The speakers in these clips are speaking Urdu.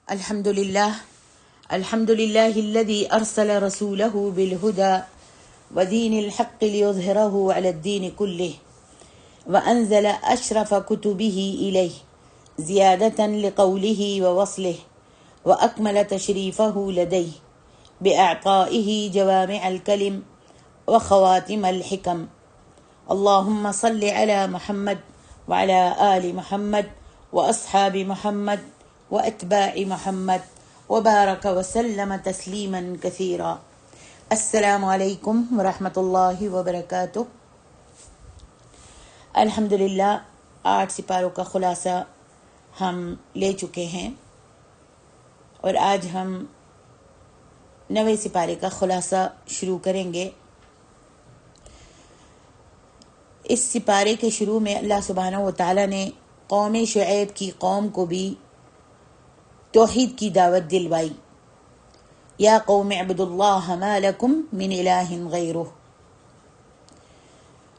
الحمد لله الذي أرسل رسوله بالهدى ودين الحق ليظهره على الدين كله وأنزل أشرف كتبه إليه زيادة لقوله ووصله وأكمل تشريفه لديه بإعطائه جوامع الكلم وخواتم الحكم. اللهم صل على محمد وعلى آل محمد وأصحاب محمد وأتباع محمد وبارك وسلم تسلیما کثیرا. السلام علیکم ورحمۃ اللہ وبرکاتہ. الحمدللہ 8 سپاروں کا خلاصہ ہم لے چکے ہیں اور آج ہم 9ویں سپارے کا خلاصہ شروع کریں گے. اس سپارے کے شروع میں اللہ سبحانہ و تعالیٰ نے قوم شعیب کی قوم کو بھی توحید کی دعوت دلوائی. یا قوم اعبدوا اللہ ما لکم من الہ غیرہ.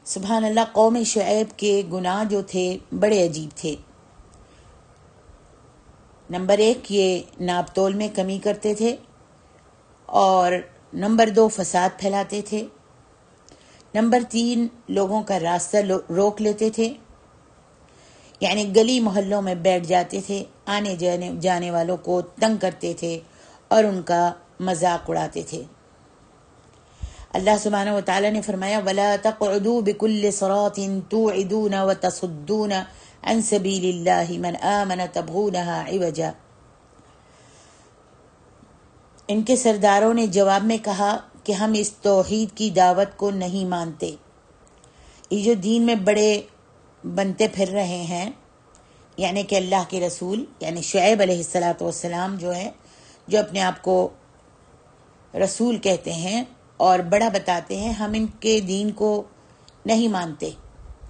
سبحان اللہ، قوم شعیب کے گناہ جو تھے بڑے عجیب تھے. نمبر 1، یہ ناپ تول میں کمی کرتے تھے، اور نمبر 2، فساد پھیلاتے تھے. نمبر 3، لوگوں کا راستہ روک لیتے تھے، یعنی گلی محلوں میں بیٹھ جاتے تھے، آنے جانے والوں کو تنگ کرتے تھے اور ان کا مذاق اڑاتے تھے. اللہ سبحانہ و تعالیٰ نے فرمایا وَلَا تَقْعُدُوا بِكُلِّ صِرَاطٍ تُوعِدُونَ وَتَصُدُّونَ عَنْ سَبِيلِ اللَّهِ مَنْ آمَنَ تَبْغُونَهَا عِوَجًا. ان کے سرداروں نے جواب میں کہا کہ ہم اس توحید کی دعوت کو نہیں مانتے. یہ جو دین میں بڑے بنتے پھر رہے ہیں، یعنی کہ اللہ کے رسول یعنی شعیب علیہ السلام جو ہے، جو اپنے آپ کو رسول کہتے ہیں اور بڑا بتاتے ہیں، ہم ان کے دین کو نہیں مانتے،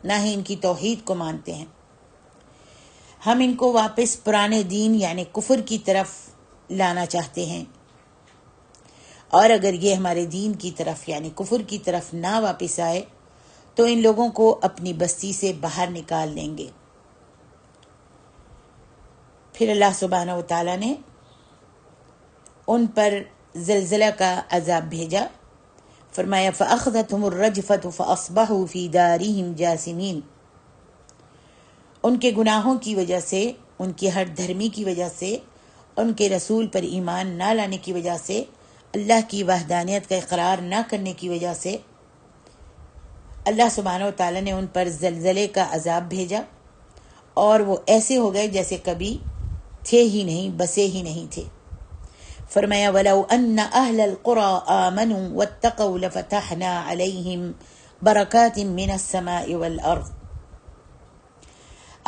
نہ ہی ان کی توحید کو مانتے ہیں. ہم ان کو واپس پرانے دین یعنی کفر کی طرف لانا چاہتے ہیں، اور اگر یہ ہمارے دین کی طرف یعنی کفر کی طرف نہ واپس آئے تو ان لوگوں کو اپنی بستی سے باہر نکال دیں گے. پھر اللہ سبحانہ و تعالیٰ نے ان پر زلزلہ کا عذاب بھیجا. فرمایا فَأَخْذَتْهُمُ الرَّجْفَةُ فَأَصْبَحُوا فِي دَارِهِمْ جَاثِمِينَ. ان کے گناہوں کی وجہ سے، ان کی ہٹ دھرمی کی وجہ سے، ان کے رسول پر ایمان نہ لانے کی وجہ سے، اللہ کی وحدانیت کا اقرار نہ کرنے کی وجہ سے اللہ سبحانہ و تعالیٰ نے ان پر زلزلے کا عذاب بھیجا، اور وہ ایسے ہو گئے جیسے کبھی تھے ہی نہیں، بسے ہی نہیں تھے. فرمایا وَلَوْ أَنَّ أَهْلَ الْقُرَىٰ آمَنُوا وَاتَّقَوْا لَفَتَحْنَا عَلَيْهِمْ بَرَكَاتٍ مِّنَ السَّمَاءِ وَالْأَرْضِ.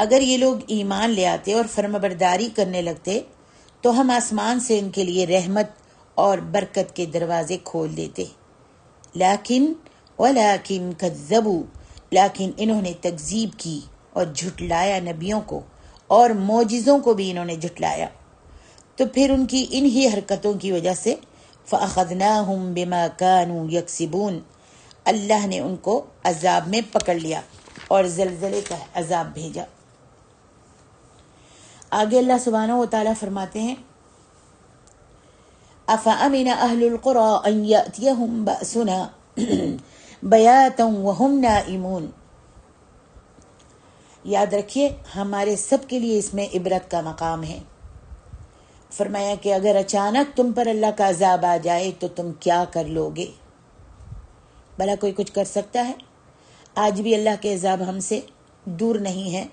اگر یہ لوگ ایمان لے آتے اور فرمانبرداری کرنے لگتے تو ہم آسمان سے ان کے لیے رحمت اور برکت کے دروازے کھول دیتے. ولیکن کذبوا، لیکن انہوں نے تکذیب کی اور جھٹلایا نبیوں کو، اور معجزوں کو بھی انہوں نے جھٹلایا. تو پھر ان کی انہی حرکتوں کی وجہ سے فَأَخَذْنَاهُمْ بِمَا كَانُوا يَكْسِبُونَ، اللہ نے ان کو عذاب میں پکڑ لیا اور زلزلے کا عذاب بھیجا. آگے اللہ سبحانہ و تعالیٰ فرماتے ہیں أَفَأَمِنَ أَهْلُ الْقُرَىٰ أَنْ يَأْتِيَهُمْ بَأْسُنَا بَيَاتًا وَهُمْ نَائِمُونَ. یاد رکھیے ہمارے سب کے لیے اس میں عبرت کا مقام ہے. فرمایا کہ اگر اچانک تم پر اللہ کا عذاب آ جائے تو تم کیا کر لو گے؟ بھلا کوئی کچھ کر سکتا ہے؟ آج بھی اللہ کے عذاب ہم سے دور نہیں ہے،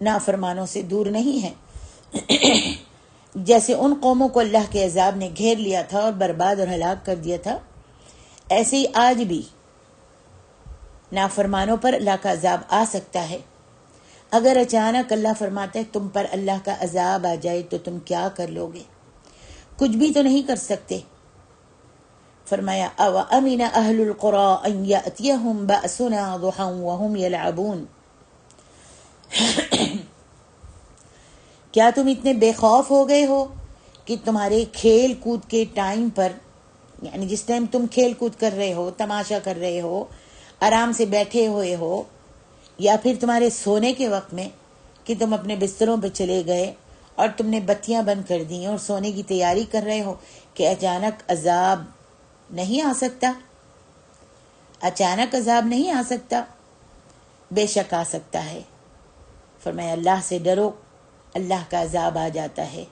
نافرمانوں سے دور نہیں ہے. جیسے ان قوموں کو اللہ کے عذاب نے گھیر لیا تھا اور برباد اور ہلاک کر دیا تھا، ایسے ہی آج بھی نافرمانوں پر اللہ کا عذاب آ سکتا ہے. اگر اچانک اللہ فرماتا ہے تم پر اللہ کا عذاب آ جائے تو تم کیا کر لو گے؟ کچھ بھی تو نہیں کر سکتے. فرمایا أَوَأَمِنَ أَهْلُ الْقُرَىٰ أَنْ يَأْتِيَهُمْ بَأْسُنَا ضُحًى وَهُمْ يَلْعَبُونَ. کیا تم اتنے بے خوف ہو گئے ہو کہ تمہارے کھیل کود کے ٹائم پر، یعنی جس ٹائم تم کھیل کود کر رہے ہو، تماشا کر رہے ہو، آرام سے بیٹھے ہوئے ہو، یا پھر تمہارے سونے کے وقت میں کہ تم اپنے بستروں پہ چلے گئے اور تم نے بتیاں بند کر دی اور سونے کی تیاری کر رہے ہو کہ اچانک عذاب نہیں آ سکتا؟ اچانک عذاب نہیں آ سکتا؟ بے شک آ سکتا ہے۔ فرمایا اللہ سے ڈرو، اللہ کا عذاب آ جاتا ہے،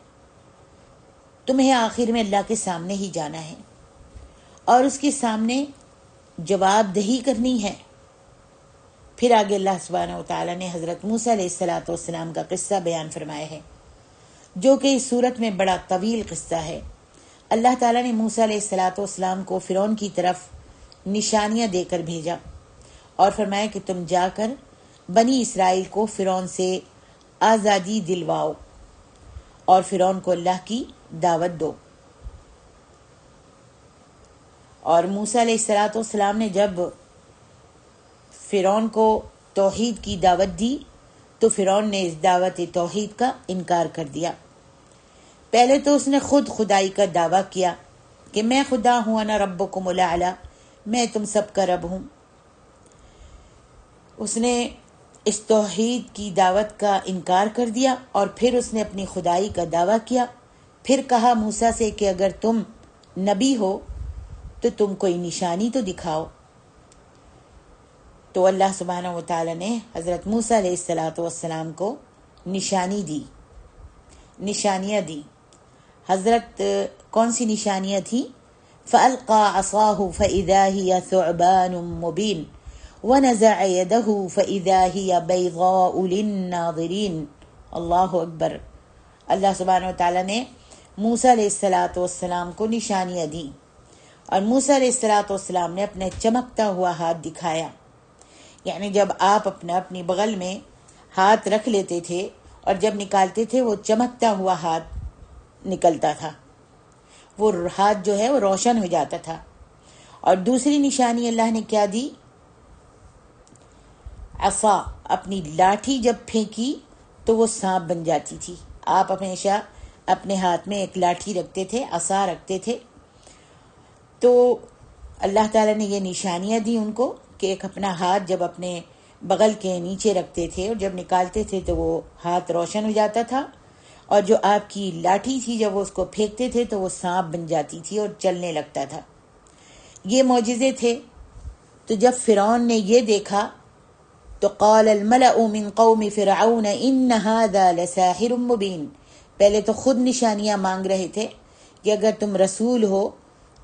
تمہیں آخر میں اللہ کے سامنے ہی جانا ہے اور اس کے سامنے جواب دہی کرنی ہے۔ پھر آگے اللہ سبحانہ و تعالیٰ نے حضرت موسیٰ علیہ السلام کا قصہ بیان فرمایا ہے، جو کہ اس صورت میں بڑا طویل قصہ ہے۔ اللہ تعالیٰ نے موسیٰ علیہ السلام کو فرعون کی طرف نشانیاں دے کر بھیجا اور فرمایا کہ تم جا کر بنی اسرائیل کو فرعون سے آزادی دلواؤ اور فرعون کو اللہ کی دعوت دو۔ اور موسیٰ علیہ السلام نے جب فرعون کو توحید کی دعوت دی تو فرعون نے اس دعوت توحید کا انکار کر دیا۔ پہلے تو اس نے خود خدائی کا دعویٰ کیا کہ میں خدا ہوں، انا ربکم الاعلی، میں تم سب کا رب ہوں۔ اس نے اس توحید کی دعوت کا انکار کر دیا اور پھر اس نے اپنی خدائی کا دعویٰ کیا۔ پھر کہا موسیٰ سے کہ اگر تم نبی ہو تو تم کوئی نشانی تو دکھاؤ۔ تو اللہ سبحانہ و تعالیٰ نے حضرت موسیٰ علیہ السلام کو نشانیاں دی۔ حضرت کون سی نشانیاں تھیں؟ فَأَلْقَى عَصَاهُ فَإِذَا هِيَ ثُعْبَانٌ مُّبِينٌ وَنَزَعَ يَدَهُ فَإِذَا هِيَ بَيْضَاءُ لِلنَّاظِرِينَ۔ اللہ اکبر۔ اللہ سبحانہ و تعالیٰ نے موسیٰ علیہ السلام کو نشانیاں دیں اور موسیٰ علیہ السلام نے اپنے چمکتا ہوا ہاتھ دکھایا۔ یعنی جب آپ اپنی بغل میں ہاتھ رکھ لیتے تھے اور جب نکالتے تھے وہ چمکتا ہوا ہاتھ نکلتا تھا، وہ ہاتھ جو ہے وہ روشن ہو جاتا تھا۔ اور دوسری نشانی اللہ نے کیا دی؟ عصا، اپنی لاٹھی جب پھینکی تو وہ سانپ بن جاتی تھی۔ آپ ہمیشہ اپنے ہاتھ میں ایک لاٹھی رکھتے تھے، عصا رکھتے تھے، تو اللہ تعالیٰ نے یہ نشانیاں دی ان کو کہ ایک اپنا ہاتھ جب اپنے بغل کے نیچے رکھتے تھے اور جب نکالتے تھے تو وہ ہاتھ روشن ہو جاتا تھا، اور جو آپ کی لاٹھی تھی جب وہ اس کو پھینکتے تھے تو وہ سانپ بن جاتی تھی اور چلنے لگتا تھا۔ یہ معجزے تھے۔ تو جب فرعون نے یہ دیکھا تو قال الملأ من قوم فرعون ان هذا لساحر مبین، پہلے تو خود نشانیاں مانگ رہے تھے کہ اگر تم رسول ہو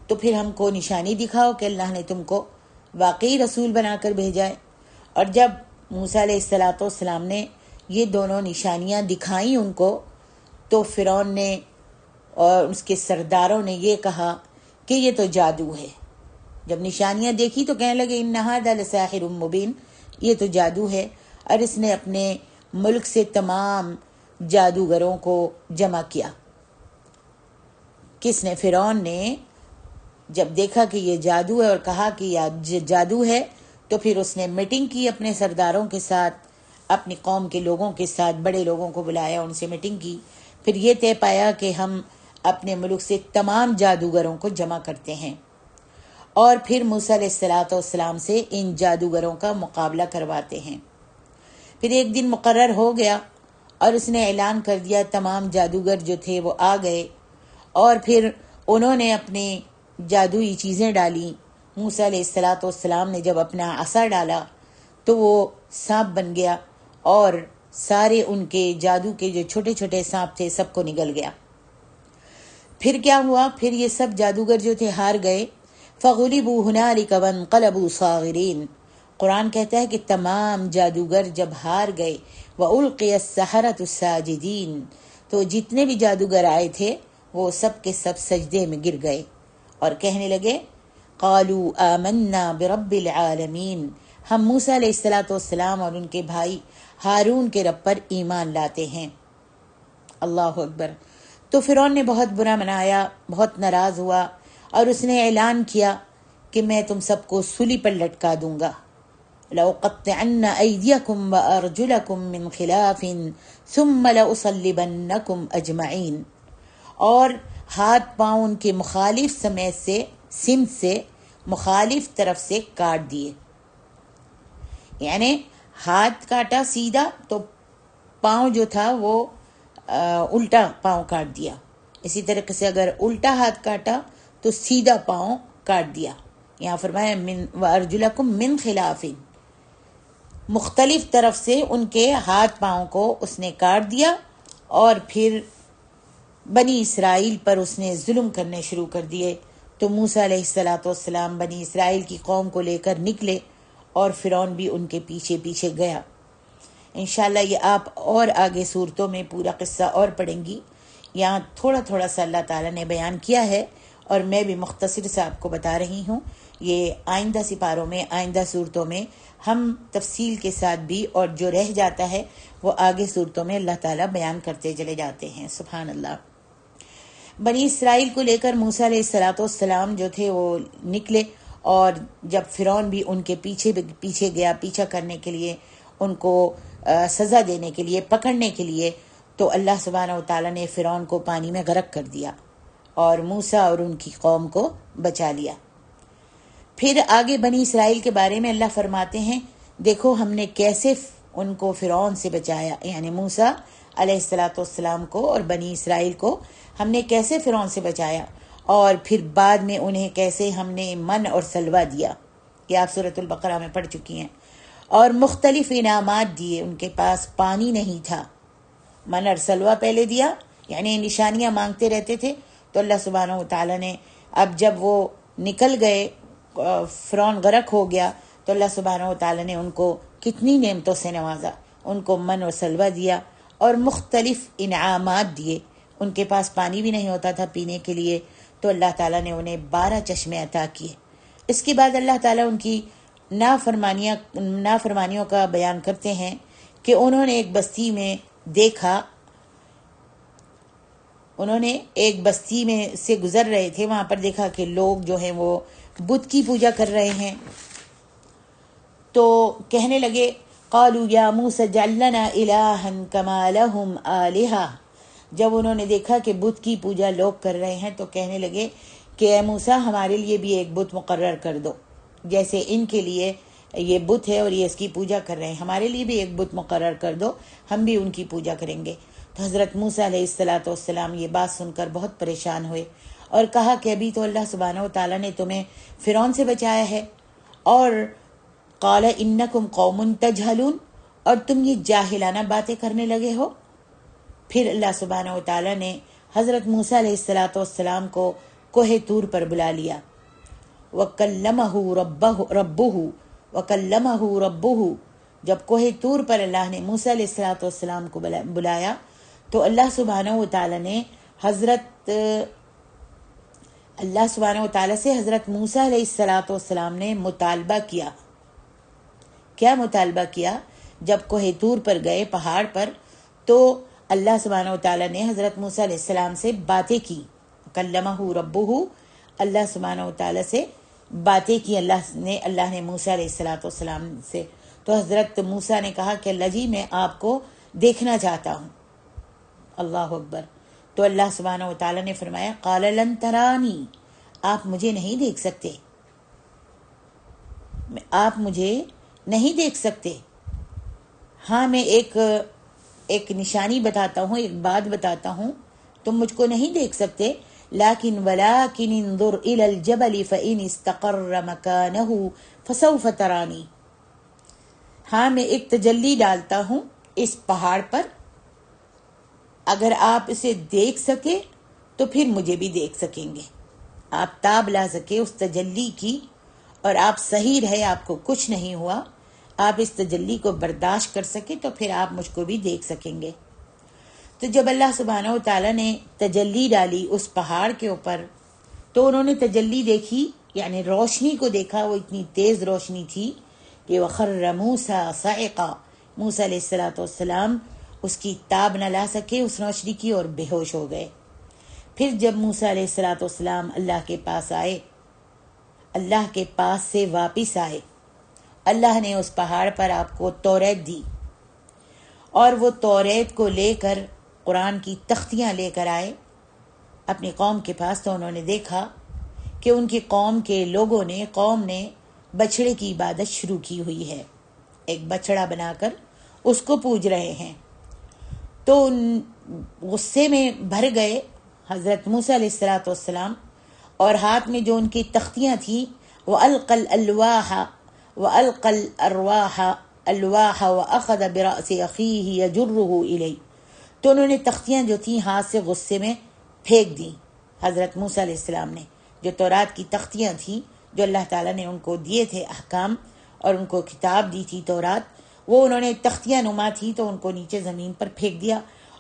تو پھر ہم کو نشانی دکھاؤ کہ اللہ نے تم کو واقعی رسول بنا کر بھیجا ہے۔ اور جب موسیٰ علیہ السلام نے یہ دونوں نشانیاں دکھائیں ان کو تو فرعون نے اور اس کے سرداروں نے یہ کہا کہ یہ تو جادو ہے۔ جب نشانیاں دیکھی تو کہنے لگے ان ھذا لساحر مبین، یہ تو جادو ہے۔ اور اس نے اپنے ملک سے تمام جادوگروں کو جمع کیا۔ کس نے؟ فرعون نے جب دیکھا کہ یہ جادو ہے اور کہا کہ یہ جادو ہے تو پھر اس نے میٹنگ کی اپنے سرداروں کے ساتھ، اپنی قوم کے لوگوں کے ساتھ، بڑے لوگوں کو بلایا، ان سے میٹنگ کی۔ پھر یہ طے پایا کہ ہم اپنے ملک سے تمام جادوگروں کو جمع کرتے ہیں اور پھر موسیٰ علیہ السلام سے ان جادوگروں کا مقابلہ کرواتے ہیں۔ پھر ایک دن مقرر ہو گیا اور اس نے اعلان کر دیا، تمام جادوگر جو تھے وہ آ گئے اور پھر انہوں نے اپنے جادوئی چیزیں ڈالی۔ موسیٰ علیہ السلام نے جب اپنا عصا ڈالا تو وہ سانپ بن گیا اور سارے ان کے جادو کے جو چھوٹے چھوٹے سانپ تھے سب کو نگل گیا۔ پھر کیا ہوا؟ پھر یہ سب جادوگر جو تھے ہار گئے۔ فَغُلِبُوا هُنَالِكَ وَانقَلَبُوا صَاغِرِينَ، قرآن کہتا ہے کہ تمام جادوگر جب ہار گئے، وَأُلْقِيَ السَّحَرَةُ سَاجِدِينَ، تو جتنے بھی جادوگر آئے تھے وہ سب کے سب سجدے میں گر گئے اور کہنے لگے قَالُوا آمَنَّا بِرَبِّ الْعَالَمِينَ، ہم موسیٰ علیہ السلام اور ان کے بھائی ہارون کے رب پر ایمان لاتے ہیں۔ اللہ اکبر۔ تو فرعون نے بہت برا منایا، بہت ناراض ہوا اور اس نے اعلان کیا کہ میں تم سب کو سولی پر لٹکا دوں گا۔ لَأُقَطِّعَنَّ أَيْدِيَكُمْ وَأَرْجُلَكُمْ مِنْ خِلَافٍ ثُمَّ لَأُصَلِّبَنَّكُمْ أَجْمَعِينَ، اور ہاتھ پاؤں ان کے مخالف سمت سے مخالف طرف سے کاٹ دیے۔ یعنی ہاتھ کاٹا سیدھا تو پاؤں جو تھا وہ الٹا پاؤں کاٹ دیا. اسی طریقے سے اگر الٹا ہاتھ کاٹا تو سیدھا پاؤں کاٹ دیا. یہاں فرمایا وَأَرْجُلَكُم مِّن خِلَافٍ، مختلف طرف سے ان کے ہاتھ پاؤں کو اس نے کاٹ دیا. اور پھر بنی اسرائیل پر اس نے ظلم کرنے شروع کر دیے. تو موسیٰ علیہ السلام بنی اسرائیل کی قوم کو لے کر نکلے اور فرعون بھی ان کے پیچھے پیچھے گیا. انشاءاللہ یہ آپ اور آگے صورتوں میں پورا قصہ اور پڑھیں گی. یہاں تھوڑا تھوڑا سا اللہ تعالیٰ نے بیان کیا ہے اور میں بھی مختصر سے آپ کو بتا رہی ہوں. یہ آئندہ سپاروں میں، آئندہ صورتوں میں ہم تفصیل کے ساتھ بھی، اور جو رہ جاتا ہے وہ آگے صورتوں میں اللہ تعالیٰ بیان کرتے چلے جاتے ہیں. سبحان اللہ. بنی اسرائیل کو لے کر موسیٰ علیہ السلام جو تھے وہ نکلے، اور جب فرعون بھی ان کے پیچھے گیا پیچھا کرنے کے لیے، ان کو سزا دینے کے لیے، پکڑنے کے لیے، تو اللہ سبحانہ و تعالیٰ نے فرعون کو پانی میں غرق کر دیا اور موسیٰ اور ان کی قوم کو بچا لیا. پھر آگے بنی اسرائیل کے بارے میں اللہ فرماتے ہیں دیکھو ہم نے کیسے ان کو فرعون سے بچایا، یعنی موسیٰ علیہ السلام کو اور بنی اسرائیل کو ہم نے کیسے فرعون سے بچایا، اور پھر بعد میں انہیں کیسے ہم نے من اور سلوہ دیا. یہ آپ سورۃ البقرہ میں پڑھ چکی ہیں. اور مختلف انعامات دیے. ان کے پاس پانی نہیں تھا، من اور سلوہ پہلے دیا، یعنی نشانیاں مانگتے رہتے تھے. تو اللہ سبحانہ و تعالیٰ نے اب جب وہ نکل گئے، فرعون غرق ہو گیا، تو اللہ سبحانہ و تعالیٰ نے ان کو کتنی نعمتوں سے نوازا. ان کو من اور سلوہ دیا اور مختلف انعامات دیے. ان کے پاس پانی بھی نہیں ہوتا تھا پینے کے لیے، تو اللہ تعالیٰ نے انہیں 12 چشمے عطا کیے. اس کے بعد اللہ تعالیٰ ان کی نافرمانیوں کا بیان کرتے ہیں کہ انہوں نے ایک بستی میں دیکھا، انہوں نے ایک بستی میں سے گزر رہے تھے، وہاں پر دیکھا کہ لوگ جو ہیں وہ بت کی پوجا کر رہے ہیں. تو کہنے لگے قالوا یا موسیٰ اجعل لنا الہا کما لہم آلہہ. جب انہوں نے دیکھا کہ بت کی پوجا لوگ کر رہے ہیں تو کہنے لگے کہ اے موسیٰ ہمارے لیے بھی ایک بت مقرر کر دو، جیسے ان کے لیے یہ بت ہے اور یہ اس کی پوجا کر رہے ہیں، ہمارے لیے بھی ایک بت مقرر کر دو، ہم بھی ان کی پوجا کریں گے. تو حضرت موسیٰ علیہ السلام یہ بات سن کر بہت پریشان ہوئے اور کہا کہ ابھی تو اللہ سبحانہ و تعالیٰ نے تمہیں فرعون سے بچایا ہے، اور قال انکم قوم تجہلون، اور تم یہ جاہلانہ باتیں کرنے لگے ہو. پھر اللہ سبحانہ و تعالیٰ نے حضرت موسیٰ علیہ السلام کو کوہ طور پر بلا لیا. وَكَلَّمَهُ رَبُّهُ. جب کوہ طور پر اللہ نے موسیٰ علیہ السلام کو بلایا تو اللہ سبحانہ و تعالیٰ نے سے حضرت موسیٰ علیہ السلام نے مطالبہ کیا. کیا مطالبہ کیا؟ جب کوہ طور پر گئے پہاڑ پر تو اللہ سبحانہ و تعالیٰ نے حضرت موسیٰ علیہ السلام سے باتیں کی. کلمہ ربہ، اللہ سبحانہ و تعالیٰ سے باتیں کی اللہ نے موسیٰ علیہ السلام سے. تو حضرت موسیٰ نے کہا کہ اللہ جی میں آپ کو دیکھنا چاہتا ہوں. اللہ اکبر. تو اللہ سبحانہ و تعالیٰ نے فرمایا قال لن ترانی، آپ مجھے نہیں دیکھ سکتے، آپ مجھے نہیں دیکھ سکتے. ہاں میں ایک نشانی بتاتا ہوں، ایک بات بتاتا ہوں، تم مجھ کو نہیں دیکھ سکتے. لیکن ولکن انظر الی الجبل فإن استقر مکانہ فسوف ترانی. ہاں میں ایک تجلی ڈالتا ہوں اس پہاڑ پر، اگر آپ اسے دیکھ سکے تو پھر مجھے بھی دیکھ سکیں گے. آپ تاب لا سکے اس تجلی کی اور آپ صحیح رہے، آپ کو کچھ نہیں ہوا، آپ اس تجلی کو برداشت کر سکے تو پھر آپ مجھ کو بھی دیکھ سکیں گے. تو جب اللہ سبحانہ و تعالیٰ نے تجلی ڈالی اس پہاڑ کے اوپر تو انہوں نے تجلی دیکھی، یعنی روشنی کو دیکھا. وہ اتنی تیز روشنی تھی کہ وَخَرَّ مُوسَىٰ صَعِقًا، موسیٰ علیہ السلام اس کی تاب نہ لا سکے اس روشنی کی اور بے ہوش ہو گئے. پھر جب موسیٰ علیہ السلام اللہ کے پاس آئے، اللہ کے پاس سے واپس آئے، اللہ نے اس پہاڑ پر آپ کو توریت دی، اور وہ توریت کو لے کر قرآن کی تختیاں لے کر آئے اپنی قوم کے پاس. تو انہوں نے دیکھا کہ ان کی قوم نے بچڑے کی عبادت شروع کی ہوئی ہے، ایک بچڑا بنا کر اس کو پوج رہے ہیں. تو غصے میں بھر گئے حضرت موسیٰ علیہ الصلوۃ والسلام، اور ہاتھ میں جو ان کی تختیاں تھیں، وَأَلْقَى الْأَلْوَاحَ وَأَلْقَى الْأَرْوَاحَ الْوَاحَ وَأَخَذَ بِرَأْسِ أَخِيهِ يَجُرُّهُ إِلَيْهِ، تو انہوں نے تختیاں جو تھیں ہاتھ سے غصے میں پھینک دیں حضرت موسیٰ علیہ السلام نے۔ جو تورات کی تختیاں تھیں جو اللہ تعالیٰ نے ان کو دیے تھے احکام اور ان کو کتاب دی تھی تورات، وہ انہوں نے تختیاں نما تھی تو ان کو نیچے زمین پر پھینک دیا،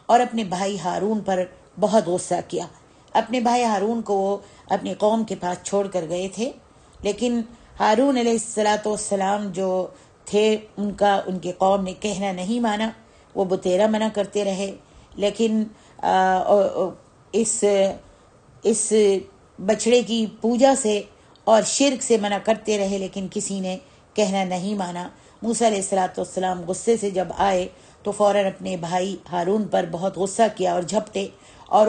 اور اپنے بھائی ہارون پر بہت غصہ کیا۔ اپنے بھائی ہارون کو وہ اپنی قوم کے پاس چھوڑ کر گئے تھے، لیکن ہارون علیہ السلام جو تھے ان کی قوم نے کہنا نہیں مانا، وہ بتیرا منع کرتے رہے، لیکن اس بچڑے کی پوجا سے اور شرک سے منع کرتے رہے، لیکن کسی نے کہنا نہیں مانا۔ موسیٰ علیہ السلام غصے سے جب آئے تو فوراً اپنے بھائی ہارون پر بہت غصہ کیا اور جھپٹے، اور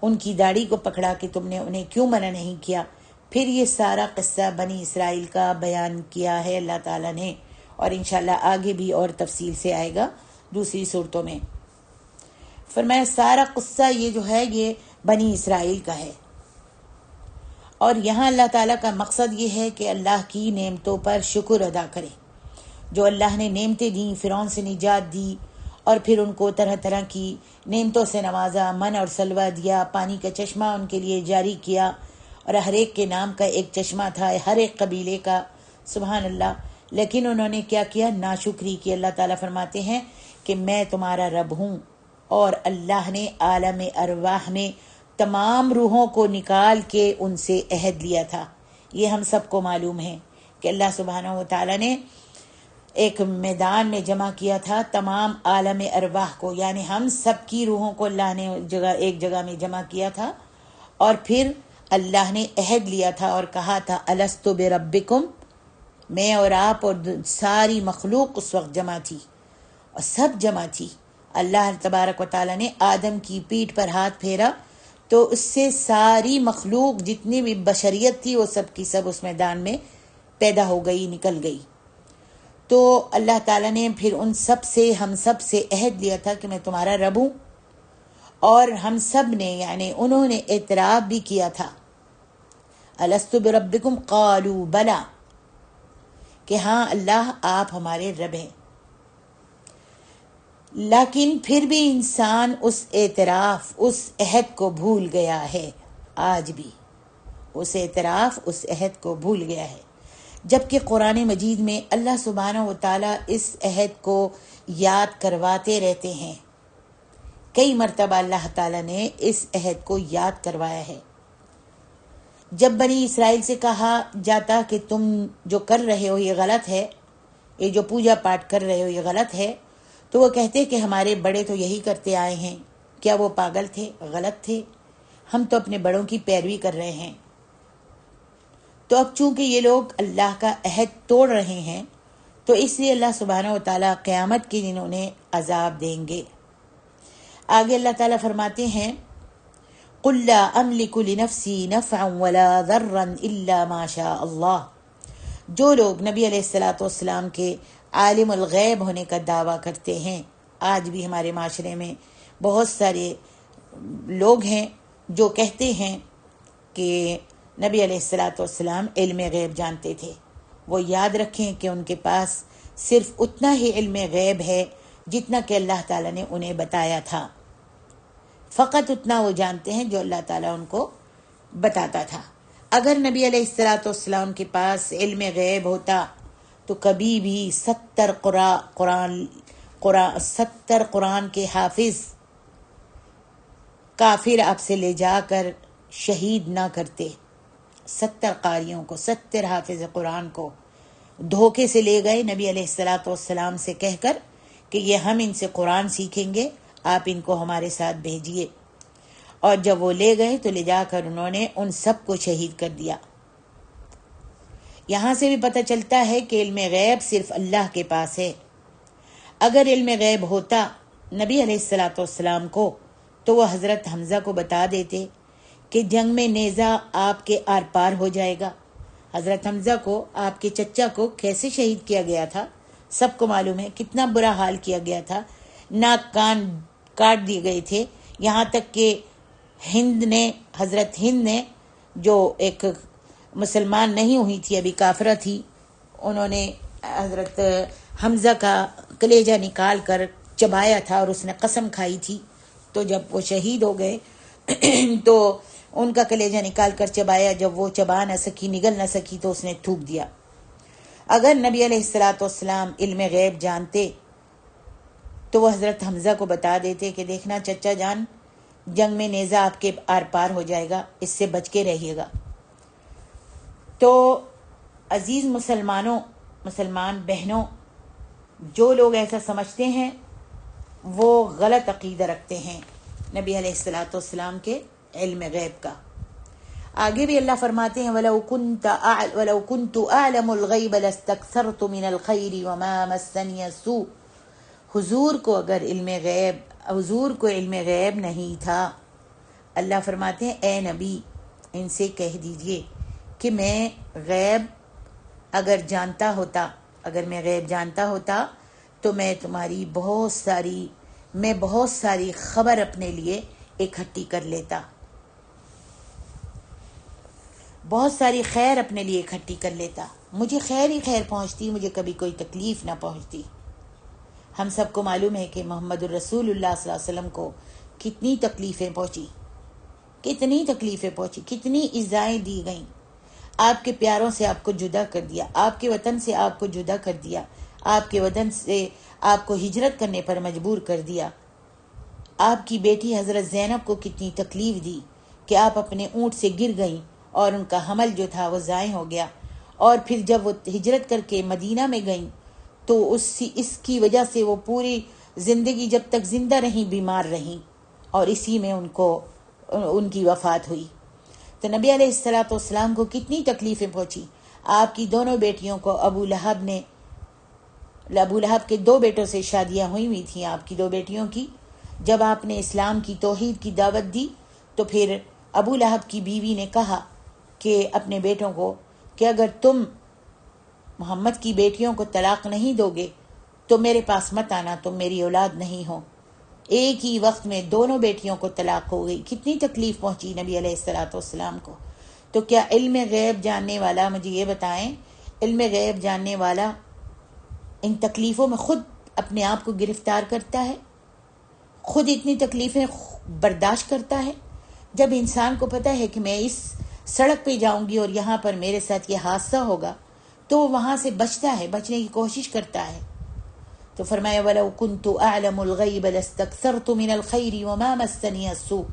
ان کی داڑھی کو پکڑا کہ تم نے انہیں کیوں منع نہیں کیا۔ پھر یہ سارا قصہ بنی اسرائیل کا بیان کیا ہے اللہ تعالیٰ نے، اور انشاءاللہ آگے بھی اور تفصیل سے آئے گا دوسری صورتوں میں۔ فرمایا سارا قصہ یہ جو ہے یہ بنی اسرائیل کا ہے، اور یہاں اللہ تعالیٰ کا مقصد یہ ہے کہ اللہ کی نعمتوں پر شکر ادا کرے۔ جو اللہ نے نعمتیں دیں، فرعون سے نجات دی، اور پھر ان کو طرح طرح کی نعمتوں سے نوازا، من اور سلوہ دیا، پانی کا چشمہ ان کے لیے جاری کیا، اور ہر ایک کے نام کا ایک چشمہ تھا، ہر ایک قبیلے کا، سبحان اللہ۔ لیکن انہوں نے کیا کیا؟ ناشکری کی۔ اللہ تعالیٰ فرماتے ہیں کہ میں تمہارا رب ہوں، اور اللہ نے عالم ارواح میں تمام روحوں کو نکال کے ان سے عہد لیا تھا۔ یہ ہم سب کو معلوم ہے کہ اللہ سبحانہ و تعالیٰ نے ایک میدان میں جمع کیا تھا تمام عالم ارواح کو، یعنی ہم سب کی روحوں کو اللہ نے ایک جگہ میں جمع کیا تھا، اور پھر اللہ نے عہد لیا تھا اور کہا تھا الستُ بربکم، میں اور آپ اور ساری مخلوق اس وقت جمع تھی، اور سب جمع تھی۔ اللہ تبارک و تعالیٰ نے آدم کی پیٹھ پر ہاتھ پھیرا تو اس سے ساری مخلوق جتنی بھی بشریت تھی وہ سب کی سب اس میدان میں پیدا ہو گئی، نکل گئی۔ تو اللہ تعالیٰ نے پھر ان سب سے، ہم سب سے عہد لیا تھا کہ میں تمہارا رب ہوں، اور ہم سب نے یعنی انہوں نے اعتراف بھی کیا تھا الست بربکم قالوا بلا، کہ ہاں اللہ آپ ہمارے رب ہیں۔ لیکن پھر بھی انسان اس اعتراف، اس عہد کو بھول گیا ہے، آج بھی اس اعتراف، اس عہد کو بھول گیا ہے، جبکہ قرآن مجید میں اللہ سبحانہ و تعالیٰ اس عہد کو یاد کرواتے رہتے ہیں۔ کئی مرتبہ اللہ تعالیٰ نے اس عہد کو یاد کروایا ہے۔ جب بنی اسرائیل سے کہا جاتا کہ تم جو کر رہے ہو یہ غلط ہے، یہ جو پوجا پاٹ کر رہے ہو یہ غلط ہے، تو وہ کہتے کہ ہمارے بڑے تو یہی کرتے آئے ہیں۔ کیا وہ پاگل تھے؟ غلط تھے؟ ہم تو اپنے بڑوں کی پیروی کر رہے ہیں۔ تو اب چونکہ یہ لوگ اللہ کا عہد توڑ رہے ہیں تو اس لیے اللہ سبحانہ و تعالیٰ قیامت کے دن انہیں عذاب دیں گے۔ آگے اللہ تعالیٰ فرماتے ہیں قُلْ لَا أَمْلِكُ لِنَفْسِي نَفْعًا وَلَا ضَرًّا إِلَّا مَا شَاءَ اللَّهُ، جو لوگ نبی علیہ السلام کے عالم الغیب ہونے کا دعویٰ کرتے ہیں، آج بھی ہمارے معاشرے میں بہت سارے لوگ ہیں جو کہتے ہیں کہ نبی علیہ السلام علم غیب جانتے تھے۔ وہ یاد رکھیں کہ ان کے پاس صرف اتنا ہی علم غیب ہے جتنا کہ اللہ تعالیٰ نے انہیں بتایا تھا، فقط اتنا وہ جانتے ہیں جو اللہ تعالیٰ ان کو بتاتا تھا۔ اگر نبی علیہ السلام کے پاس علم غیب ہوتا تو کبھی بھی 70 قرآن کے حافظ کافر آپ سے لے جا کر شہید نہ کرتے۔ 70 قاریوں کو، 70 حافظ قرآن کو دھوکے سے لے گئے نبی علیہ السلام سے کہہ کر کہ یہ ہم ان سے قرآن سیکھیں گے، آپ ان کو ہمارے ساتھ بھیجیے، اور جب وہ لے گئے تو لے جا کر انہوں نے ان سب کو شہید کر دیا۔ یہاں سے بھی پتہ چلتا ہے کہ علم غیب صرف اللہ کے پاس ہے۔ اگر علم غیب ہوتا نبی علیہ السلام کو تو وہ حضرت حمزہ کو بتا دیتے کہ جنگ میں نیزہ آپ کے آر پار ہو جائے گا۔ حضرت حمزہ کو، آپ کے چچا کو کیسے شہید کیا گیا تھا، سب کو معلوم ہے، کتنا برا حال کیا گیا تھا، ناک کان کاٹ دیے گئے تھے، یہاں تک کہ حضرت ہند نے جو ایک مسلمان نہیں ہوئی تھی، ابھی کافرہ تھی، انہوں نے حضرت حمزہ کا کلیجہ نکال کر چبایا تھا اور اس نے قسم کھائی تھی، تو جب وہ شہید ہو گئے تو ان کا کلیجہ نکال کر چبایا، جب وہ چبا نہ سکی، نگل نہ سکی، تو اس نے تھوک دیا۔ اگر نبی علیہ الصلوۃ والسلام علم غیب جانتے تو وہ حضرت حمزہ کو بتا دیتے کہ دیکھنا چچا جان، جنگ میں نیزہ آپ کے آر پار ہو جائے گا، اس سے بچ کے رہیے گا۔ تو عزیز مسلمان بہنوں، جو لوگ ایسا سمجھتے ہیں وہ غلط عقیدہ رکھتے ہیں نبی علیہ الصلوۃ والسلام کے علم غیب کا۔ آگے بھی اللہ فرماتے ہیں وَلَوْ كُنْتُ أَعْلَمُ الْغَيْبَ لَاسْتَكْثَرْتُ مِنَ الْخَيْرِ وَمَا مَسَّنِيَ السُّوءُ۔ حضور کو علم غیب نہیں تھا۔ اللہ فرماتے ہیں اے نبی ان سے کہہ دیجئے کہ میں غیب اگر میں غیب جانتا ہوتا تو میں تمہاری بہت ساری خبر اپنے لیے اکٹھی کر لیتا، بہت ساری خیر اپنے لیے اکٹھی کر لیتا، مجھے خیر ہی خیر پہنچتی، مجھے کبھی کوئی تکلیف نہ پہنچتی۔ ہم سب کو معلوم ہے کہ محمد الرسول اللہ صلی اللہ علیہ وسلم کو کتنی تکلیفیں پہنچی، کتنی ایذائیں دی گئیں، آپ کے پیاروں سے آپ کو جدا کر دیا، آپ کے وطن سے آپ کو جدا کر دیا، آپ کے وطن سے آپ کو ہجرت کرنے پر مجبور کر دیا۔ آپ کی بیٹی حضرت زینب کو کتنی تکلیف دی کہ آپ اپنے اونٹ سے گر گئیں اور ان کا حمل جو تھا وہ ضائع ہو گیا، اور پھر جب وہ ہجرت کر کے مدینہ میں گئیں تو اس کی وجہ سے وہ پوری زندگی جب تک زندہ رہیں بیمار رہیں، اور اسی میں ان کی وفات ہوئی۔ تو نبی علیہ الصلوۃ والسلام کو کتنی تکلیفیں پہنچی۔ آپ کی دونوں بیٹیوں کو ابو لہب کے 2 بیٹوں سے شادیاں ہوئی تھیں، آپ کی 2 بیٹیوں کی۔ جب آپ نے اسلام کی توحید کی دعوت دی تو پھر ابو لہب کی بیوی نے کہا کہ اپنے بیٹوں کو کہ اگر تم محمد کی بیٹیوں کو طلاق نہیں دو گے تو میرے پاس مت آنا، تم میری اولاد نہیں ہو۔ ایک ہی وقت میں دونوں بیٹیوں کو طلاق ہو گئی، کتنی تکلیف پہنچی نبی علیہ الصلوۃ والسلام کو۔ تو کیا علم غیب جاننے والا، مجھے یہ بتائیں، علم غیب جاننے والا ان تکلیفوں میں خود اپنے آپ کو گرفتار کرتا ہے، خود اتنی تکلیفیں برداشت کرتا ہے؟ جب انسان کو پتہ ہے کہ میں اس سڑک پہ جاؤں گی اور یہاں پر میرے ساتھ یہ حادثہ ہوگا تو وہ وہاں سے بچنے کی کوشش کرتا ہے۔ تو فرمایا وَلَوْ كُنْتُ أَعْلَمُ الْغَيْبَ لَاسْتَكْثَرْتُ مِنَ الْخَيْرِ وَمَا مَسَّنِيَ السُّوءُ۔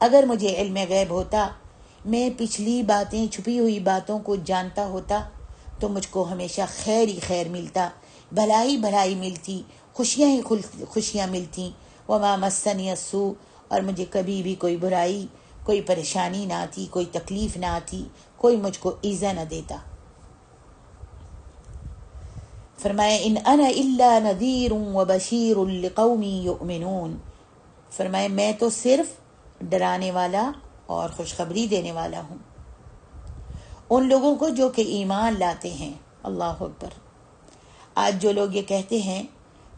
اگر مجھے علم غیب ہوتا، میں پچھلی باتیں، چھپی ہوئی باتوں کو جانتا ہوتا تو مجھ کو ہمیشہ خیر ہی خیر ملتا، بھلائی ملتی، خوشیاں ہی خوشیاں ملتی۔ وَمَا مَسَّنِيَ السُّوءُ، اور مجھے کبھی بھی کوئی برائی، کوئی پریشانی نہ آتی، کوئی تکلیف نہ آتی، کوئی مجھ کو ایذا نہ دیتا۔ فرمایا ان انا الا نذیر وبشیر لقوم یؤمنون، فرمایا میں تو صرف ڈرانے والا اور خوشخبری دینے والا ہوں ان لوگوں کو جو کہ ایمان لاتے ہیں۔ اللہ اکبر۔ آج جو لوگ یہ کہتے ہیں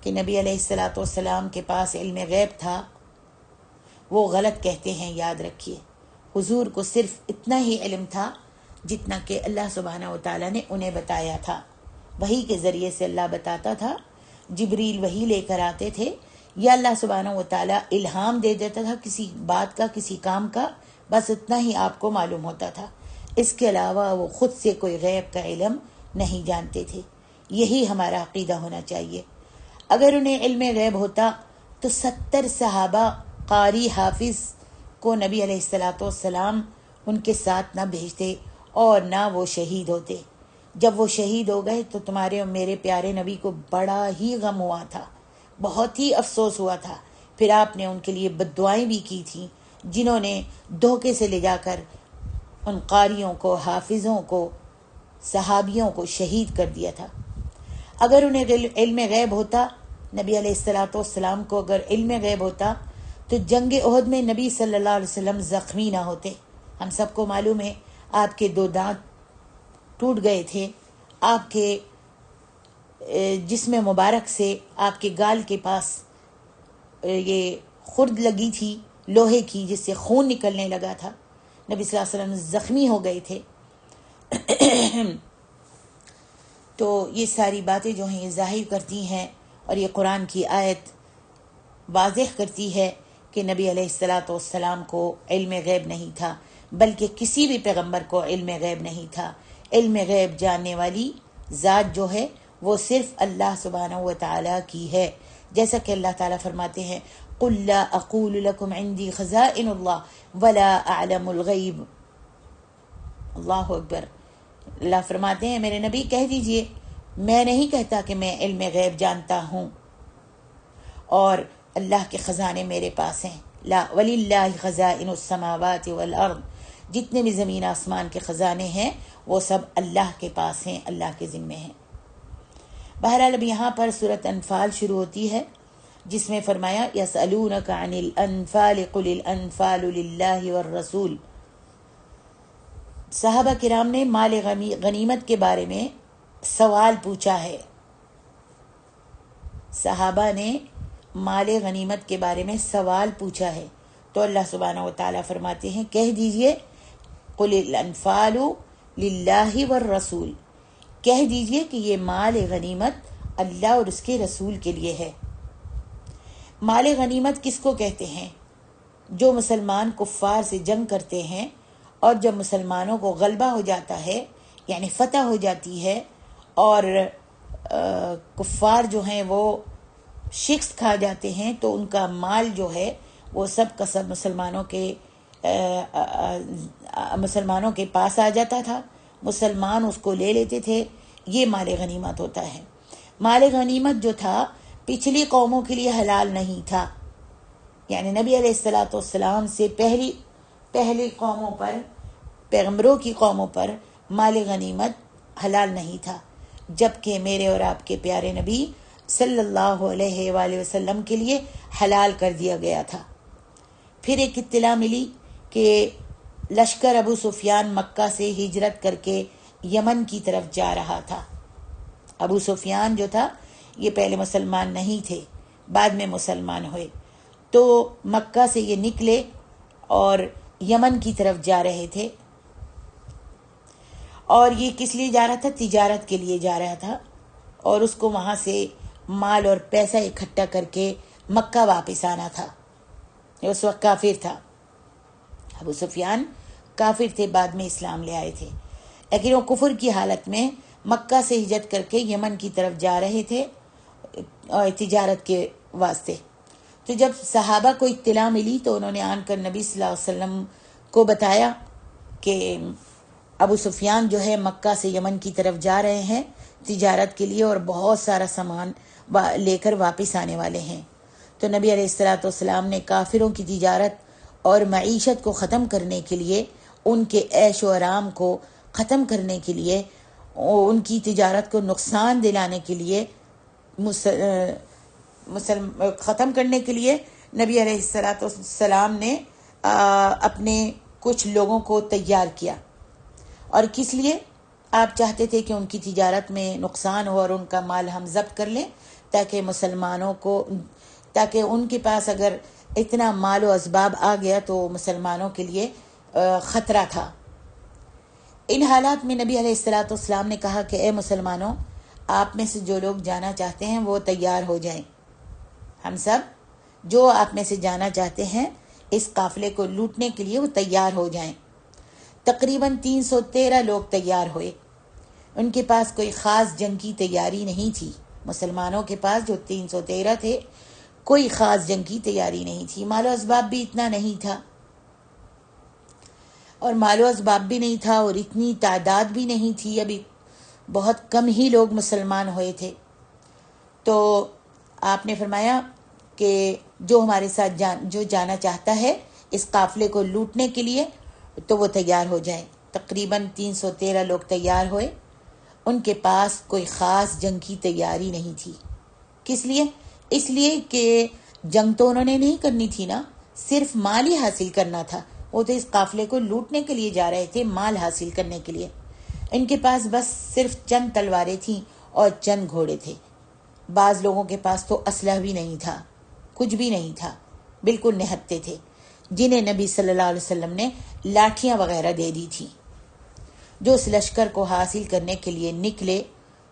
کہ نبی علیہ الصلوۃ والسلام کے پاس علم غیب تھا، وہ غلط کہتے ہیں۔ یاد رکھیے حضور کو صرف اتنا ہی علم تھا جتنا کہ اللہ سبحانہ و تعالیٰ نے انہیں بتایا تھا، وحی کے ذریعے سے اللہ بتاتا تھا، جبریل وحی لے کر آتے تھے، یا اللہ سبحانہ و تعالیٰ الہام دے دیتا تھا کسی بات کا، کسی کام کا، بس اتنا ہی آپ کو معلوم ہوتا تھا۔ اس کے علاوہ وہ خود سے کوئی غیب کا علم نہیں جانتے تھے۔ یہی ہمارا عقیدہ ہونا چاہیے۔ اگر انہیں علم غیب ہوتا تو 70 صحابہ قاری حافظ کو نبی علیہ الصلوۃ والسلام ان کے ساتھ نہ بھیجتے اور نہ وہ شہید ہوتے۔ جب وہ شہید ہو گئے تو تمہارے اور میرے پیارے نبی کو بڑا ہی غم ہوا تھا، بہت ہی افسوس ہوا تھا۔ پھر آپ نے ان کے لیے بد دعائیں بھی کی تھیں، جنہوں نے دھوکے سے لے جا کر ان قاریوں کو، حافظوں کو، صحابیوں کو شہید کر دیا تھا۔ اگر انہیں علم غیب ہوتا، نبی علیہ الصلوۃ والسلام کو اگر علم غیب ہوتا تو جنگ احد میں نبی صلی اللہ علیہ وسلم زخمی نہ ہوتے۔ ہم سب کو معلوم ہے آپ کے 2 دانت ٹوٹ گئے تھے، آپ کے جسم مبارک سے، آپ کے گال کے پاس یہ خرد لگی تھی لوہے کی جس سے خون نکلنے لگا تھا، نبی صلی اللہ علیہ وسلم زخمی ہو گئے تھے. تو یہ ساری باتیں جو ہیں یہ ظاہر کرتی ہیں، اور یہ قرآن کی آیت واضح کرتی ہے کہ نبی علیہ الصلاۃ والسلام کو علم غیب نہیں تھا، بلکہ کسی بھی پیغمبر کو علم غیب نہیں تھا. علم غیب جاننے والی ذات جو ہے وہ صرف اللہ سبحانہ و تعالیٰ کی ہے، جیسا کہ اللہ تعالیٰ فرماتے ہیں قُلْ لَا أَقُولُ لَكُمْ عِنْدِي خَزَائِنُ اللَّهِ وَلَا أَعْلَمُ الْغَيْبِ. اللہ اکبر. اللہ فرماتے ہیں میرے نبی کہہ دیجئے میں نہیں کہتا کہ میں علم غیب جانتا ہوں اور اللہ کے خزانے میرے پاس ہیں. لا وَلِلَّهِ خَزَائِنُ السَّمَاوَاتِ وَالْأَرْضِ. جتنے بھی زمین آسمان کے خزانے ہیں وہ سب اللہ کے پاس ہیں، اللہ کے ذمے ہیں. بہرحال اب یہاں پر سورۃ انفال شروع ہوتی ہے جس میں فرمایا یسألونک عن الانفال قل الانفال للہ والرسول. صحابہ کرام نے مال غنیمت کے بارے میں سوال پوچھا ہے. صحابہ نے مال غنیمت کے بارے میں سوال پوچھا ہے تو اللہ سبحانہ و تعالیٰ فرماتے ہیں کہہ دیجئے قل الانفال للہ والرسول، کہہ دیجئے کہ یہ مال غنیمت اللہ اور اس کے رسول کے لیے ہے. مال غنیمت کس کو کہتے ہیں؟ جو مسلمان کفار سے جنگ کرتے ہیں اور جب مسلمانوں کو غلبہ ہو جاتا ہے یعنی فتح ہو جاتی ہے اور کفار جو ہیں وہ شکست کھا جاتے ہیں تو ان کا مال جو ہے وہ سب کا سب مسلمانوں کے پاس آ جاتا تھا، مسلمان اس کو لے لیتے تھے. یہ مال غنیمت ہوتا ہے. مال غنیمت جو تھا پچھلی قوموں کے لیے حلال نہیں تھا، یعنی نبی علیہ الصلاۃ والسلام سے پہلی قوموں پر، پیغمبروں کی قوموں پر مال غنیمت حلال نہیں تھا، جبکہ میرے اور آپ کے پیارے نبی صلی اللہ علیہ وآلہ وسلم کے لیے حلال کر دیا گیا تھا. پھر ایک اطلاع ملی کہ لشکر ابو سفیان مکہ سے ہجرت کر کے یمن کی طرف جا رہا تھا. ابو سفیان جو تھا یہ پہلے مسلمان نہیں تھے، بعد میں مسلمان ہوئے. تو مکہ سے یہ نکلے اور یمن کی طرف جا رہے تھے، اور یہ کس لیے جا رہا تھا؟ تجارت کے لیے جا رہا تھا، اور اس کو وہاں سے مال اور پیسہ اکٹھا کر کے مکہ واپس آنا تھا. اس وقت کافر تھا، ابو سفیان کافر تھے، بعد میں اسلام لے آئے تھے، لیکن وہ کفر کی حالت میں مکہ سے ہجرت کر کے یمن کی طرف جا رہے تھے تجارت کے واسطے. تو جب صحابہ کو اطلاع ملی تو انہوں نے آن کر نبی صلی اللہ علیہ وسلم کو بتایا کہ ابو سفیان جو ہے مکہ سے یمن کی طرف جا رہے ہیں تجارت کے لیے اور بہت سارا سامان لے کر واپس آنے والے ہیں. تو نبی علیہ الصلاۃ والسلام نے کافروں کی تجارت اور معیشت کو ختم کرنے کے لیے، ان کے عیش و آرام کو ختم کرنے کے لیے، ان کی تجارت کو نقصان دلانے کے لیے، ختم کرنے کے لیے نبی علیہ الصلاۃ والسلام نے اپنے کچھ لوگوں کو تیار کیا. اور کس لیے؟ آپ چاہتے تھے کہ ان کی تجارت میں نقصان ہو اور ان کا مال ہم ضبط کر لیں تاکہ ان کے پاس اگر اتنا مال و اسباب آ گیا تو مسلمانوں کے لیے خطرہ تھا. ان حالات میں نبی علیہ الصلاۃ والسلام نے کہا کہ اے مسلمانوں، آپ میں سے جو لوگ جانا چاہتے ہیں وہ تیار ہو جائیں. ہم سب جو آپ میں سے جانا چاہتے ہیں اس قافلے کو لوٹنے کے لیے وہ تیار ہو جائیں. تقریباً 313 لوگ تیار ہوئے. ان کے پاس کوئی خاص جنگ کی تیاری نہیں تھی. مسلمانوں کے پاس جو 313 تھے کوئی خاص جنگ کی تیاری نہیں تھی. مال و اسباب بھی اتنا نہیں تھا، اور مال و اسباب بھی نہیں تھا اور اتنی تعداد بھی نہیں تھی. ابھی بہت کم ہی لوگ مسلمان ہوئے تھے. تو آپ نے فرمایا کہ جو ہمارے ساتھ جو جانا چاہتا ہے اس قافلے کو لوٹنے کے لیے تو وہ تیار ہو جائیں. تقریباً 313 لوگ تیار ہوئے. ان کے پاس کوئی خاص جنگ کی تیاری نہیں تھی. کس لیے؟ اس لیے کہ جنگ تو انہوں نے نہیں کرنی تھی نا، صرف مال ہی حاصل کرنا تھا. وہ تو اس قافلے کو لوٹنے کے لیے جا رہے تھے، مال حاصل کرنے کے لیے. ان کے پاس بس صرف چند تلواریں تھیں اور چند گھوڑے تھے. بعض لوگوں کے پاس تو اسلحہ بھی نہیں تھا، کچھ بھی نہیں تھا. بالکل نہتے تھے، جنہیں نبی صلی اللہ علیہ وسلم نے لاٹھیاں وغیرہ دے دی تھی۔ جو اس لشکر کو حاصل کرنے کے لیے نکلے،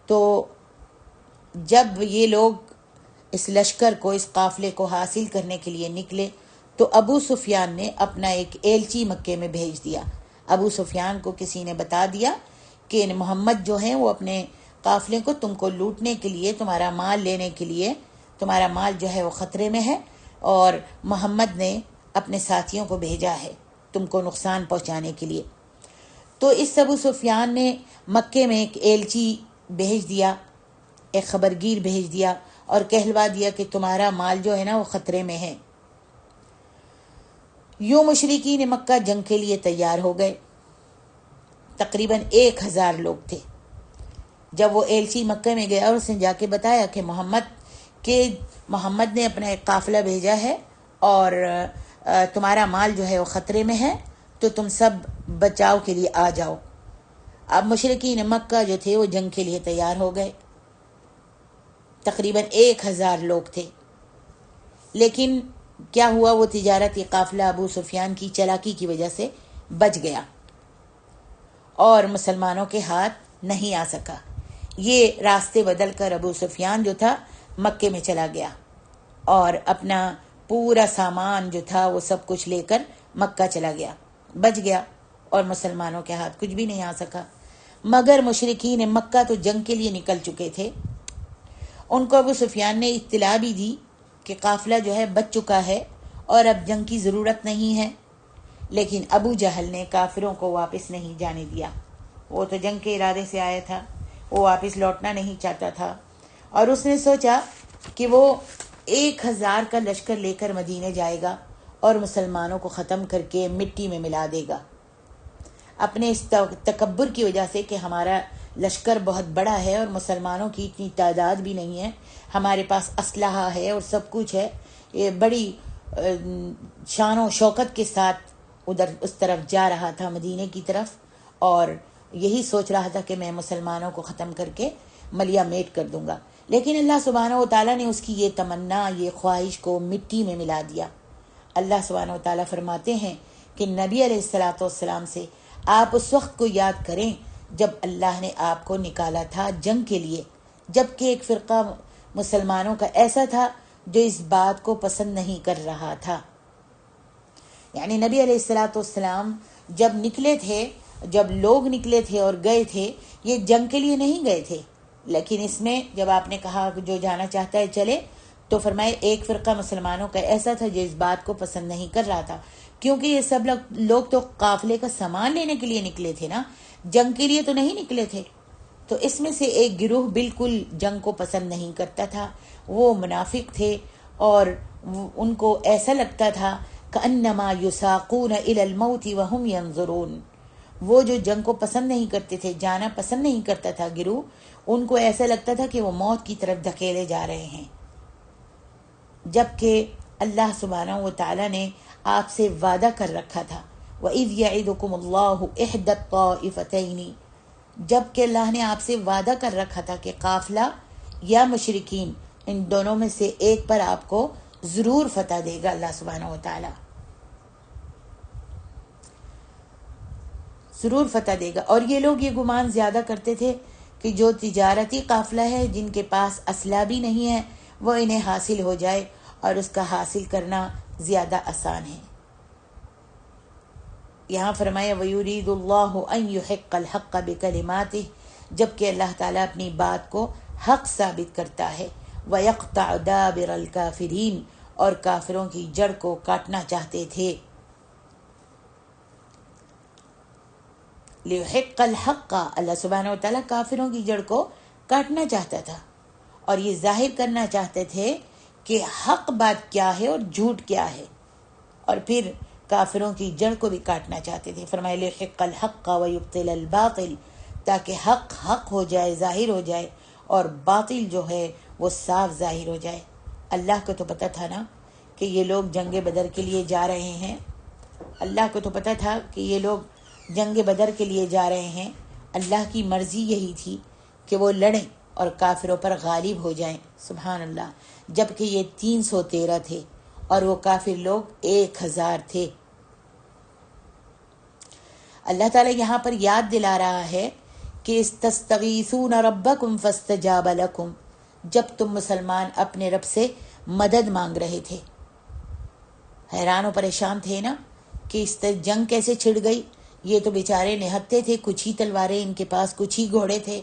تو جب یہ لوگ اس لشکر کو، اس قافلے کو حاصل کرنے کے لیے نکلے، تو ابو سفیان نے اپنا ایک ایلچی مکے میں بھیج دیا۔ ابو سفیان کو کسی نے بتا دیا کہ محمد جو ہیں وہ اپنے قافلے کو تم کو لوٹنے کے لیے، تمہارا مال لینے کے لیے، تمہارا مال جو ہے وہ خطرے میں ہے، اور محمد نے اپنے ساتھیوں کو بھیجا ہے تم کو نقصان پہنچانے کے لیے۔ تو اس ابو سفیان نے مکے میں ایک ایلچی بھیج دیا، ایک خبرگیر بھیج دیا اور کہلوا دیا کہ تمہارا مال جو ہے نا وہ خطرے میں ہے۔ یوں مشرکین مکہ جنگ کے لیے تیار ہو گئے۔ تقریباً 1000 لوگ تھے۔ جب وہ ایلچی مکہ میں گیا اور اس نے جا کے بتایا کہ محمد نے اپنا ایک قافلہ بھیجا ہے اور تمہارا مال جو ہے وہ خطرے میں ہے، تو تم سب بچاؤ کے لیے آ جاؤ۔ اب مشرکین مکہ جو تھے وہ جنگ کے لیے تیار ہو گئے۔ تقریباً 1000 لوگ تھے، لیکن کیا ہوا، وہ تجارتی قافلہ ابو سفیان کی چالاکی کی وجہ سے بچ گیا اور مسلمانوں کے ہاتھ نہیں آ سکا۔ یہ راستے بدل کر ابو سفیان جو تھا مکے میں چلا گیا اور اپنا پورا سامان جو تھا وہ سب کچھ لے کر مکہ چلا گیا، بچ گیا اور مسلمانوں کے ہاتھ کچھ بھی نہیں آ سکا۔ مگر مشرکین مکہ تو جنگ کے لیے نکل چکے تھے۔ ان کو ابو سفیان نے اطلاع بھی دی کہ قافلہ جو ہے بچ چکا ہے اور اب جنگ کی ضرورت نہیں ہے، لیکن ابو جہل نے کافروں کو واپس نہیں جانے دیا۔ وہ تو جنگ کے ارادے سے آیا تھا، وہ واپس لوٹنا نہیں چاہتا تھا، اور اس نے سوچا کہ وہ 1000 کا لشکر لے کر مدینے جائے گا اور مسلمانوں کو ختم کر کے مٹی میں ملا دے گا۔ اپنے اس تکبر کی وجہ سے کہ ہمارا لشکر بہت بڑا ہے اور مسلمانوں کی اتنی تعداد بھی نہیں ہے، ہمارے پاس اسلحہ ہے اور سب کچھ ہے، یہ بڑی شان و شوکت کے ساتھ اس طرف جا رہا تھا، مدینے کی طرف، اور یہی سوچ رہا تھا کہ میں مسلمانوں کو ختم کر کے ملیا میٹ کر دوں گا۔ لیکن اللہ سبحانہ و تعالیٰ نے اس کی یہ تمنا، یہ خواہش کو مٹی میں ملا دیا۔ اللہ سبحانہ و تعالیٰ فرماتے ہیں کہ نبی علیہ الصلوۃ والسلام سے آپ اس وقت کو یاد کریں جب اللہ نے آپ کو نکالا تھا جنگ کے لیے، جبکہ ایک فرقہ مسلمانوں کا ایسا تھا جو اس بات کو پسند نہیں کر رہا تھا۔ یعنی نبی علیہ الصلوۃ والسلام جب نکلے تھے، جب لوگ نکلے تھے اور گئے تھے، یہ جنگ کے لیے نہیں گئے تھے، لیکن اس میں جب آپ نے کہا کہ جو جانا چاہتا ہے چلے، تو فرمائے ایک فرقہ مسلمانوں کا ایسا تھا جو اس بات کو پسند نہیں کر رہا تھا، کیونکہ یہ سب لوگ تو قافلے کا سامان لینے کے لیے نکلے تھے نا، جنگ کے لیے تو نہیں نکلے تھے۔ تو اس میں سے ایک گروہ بالکل جنگ کو پسند نہیں کرتا تھا، وہ منافق تھے، اور ان کو ایسا لگتا تھا کأنما یساقون الی الموت وہم ینظرون۔ وہ جو جنگ کو پسند نہیں کرتے تھے، جانا پسند نہیں کرتا تھا گروہ، ان کو ایسا لگتا تھا کہ وہ موت کی طرف دھکیلے جا رہے ہیں، جبکہ اللہ سبحانہ و تعالیٰ نے آپ سے وعدہ کر رکھا تھا وَإِذْ يَعِدُكُمُ اللَّهُ إِحْدَى الطَّائِفَتَيْنِ، جبکہ اللہ نے آپ سے وعدہ کر رکھا تھا کہ قافلہ یا مشرکین، ان دونوں میں سے ایک پر آپ کو ضرور فتح دے گا اللہ سبحانہ و تعالیٰ، ضرور فتح دے گا۔ اور یہ لوگ یہ گمان زیادہ کرتے تھے کہ جو تجارتی قافلہ ہے، جن کے پاس اسلحہ بھی نہیں ہے، وہ انہیں حاصل ہو جائے، اور اس کا حاصل کرنا زیادہ آسان ہے۔ یہاں فرمایا وَيُرِيدُ اللَّهُ أَن يُحِقَّ الْحَقَّ بِكَلِمَاتِهِ، جبکہ اللہ تعالیٰ اپنی بات کو حق ثابت کرتا ہے، وَيَقْطَعُ دَابِرَ الْكَافِرِينَ، اور کافروں کی جڑ کو کاٹنا چاہتے تھے۔ لِيُحِقَّ الْحَقَّ، اللہ سبحانہ و تعالیٰ کافروں کی جڑ کو کاٹنا چاہتا تھا، اور یہ ظاہر کرنا چاہتے تھے کہ حق بات کیا ہے اور جھوٹ کیا ہے، اور پھر کافروں کی جڑ کو بھی کاٹنا چاہتے تھے۔ فرمایا لِيُحِقَّ الْحَقَّ وَيُبْطِلَ الْبَاطِلَ، تاکہ حق ہو جائے، ظاہر ہو جائے، اور باطل جو ہے وہ صاف ظاہر ہو جائے۔ اللہ کو تو پتہ تھا نا کہ یہ لوگ جنگ بدر کے لیے جا رہے ہیں، اللہ کو تو پتہ تھا کہ یہ لوگ جنگ بدر کے لیے جا رہے ہیں۔ اللہ کی مرضی یہی تھی کہ وہ لڑیں اور کافروں پر غالب ہو جائیں، سبحان اللہ، جبکہ یہ 313 تھے اور وہ کافر لوگ 1000 تھے۔ اللہ تعالیٰ یہاں پر یاد دلا رہا ہے کہ استستغیثون ربکم فاستجاب لکم، جب تم مسلمان اپنے رب سے مدد مانگ رہے تھے، حیران و پریشان تھے نا کہ اس جنگ کیسے چھڑ گئی۔ یہ تو بیچارے نہتے تھے، کچھ ہی تلواریں ان کے پاس، کچھ ہی گھوڑے تھے،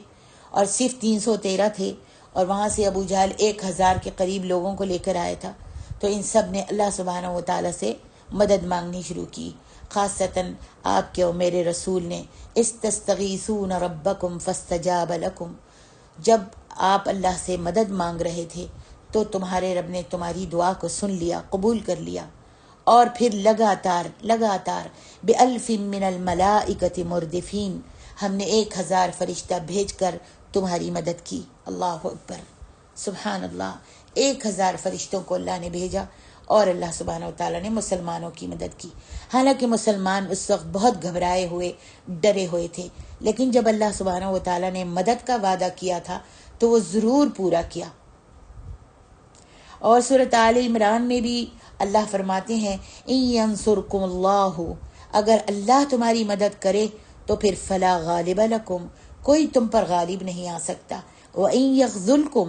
اور صرف 313 تھے، اور وہاں سے ابو جہل 1000 کے قریب لوگوں کو لے کر آیا تھا۔ تو ان سب نے اللہ سبحانہ و تعالیٰ سے مدد مانگنی شروع کی، خاصتاً آپ کے اور میرے رسول نے۔ استستغیثون ربکم فاستجاب لکم، جب آپ اللہ سے مدد مانگ رہے تھے تو تمہارے رب نے تمہاری دعا کو سن لیا، قبول کر لیا، اور پھر لگاتار بِأَلْفٍ مِّنَ الْمَلَائِكَةِ مُرْدِفِينَ، ہم نے 1000 فرشتہ بھیج کر تمہاری مدد کی۔ اللہ اکبر، سبحان اللہ، 1000 فرشتوں کو اللہ نے بھیجا اور اللہ سبحانہ و تعالیٰ نے مسلمانوں کی مدد کی۔ حالانکہ مسلمان اس وقت بہت گھبرائے ہوئے، ڈرے ہوئے تھے، لیکن جب اللہ سبحانہ و تعالیٰ نے مدد کا وعدہ کیا تھا تو وہ ضرور پورا کیا۔ اور سورۃ آل عمران میں بھی اللہ فرماتے ہیں اِن يَنصُرْكُمُ اللَّهُ، اگر اللہ تمہاری مدد کرے تو پھر فلا غالب لکم، کوئی تم پر غالب نہیں آ سکتا، وَإِن يَخْذُلْكُمْ،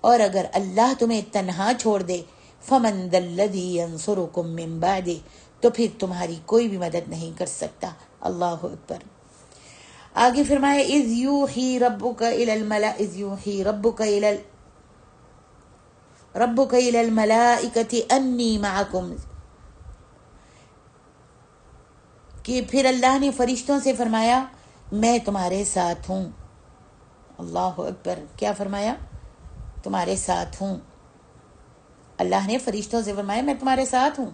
اور اگر اللہ تمہیں تنہا چھوڑ دے، فَمَن ذَا الَّذِي يَنصُرُكُم مِّن بَعْدِهِ، تو پھر تمہاری کوئی بھی مدد نہیں کر سکتا۔ اللہ اکبر۔ آگے فرمائے اِذْ يُوحِي ربک الی الملائکۃ انی معکم، کہ پھر اللہ نے فرشتوں سے فرمایا میں تمہارے ساتھ ہوں۔ اللہ اکبر، کیا فرمایا؟ تمہارے ساتھ ہوں۔ اللہ نے فرشتوں سے فرمایا میں تمہارے ساتھ ہوں،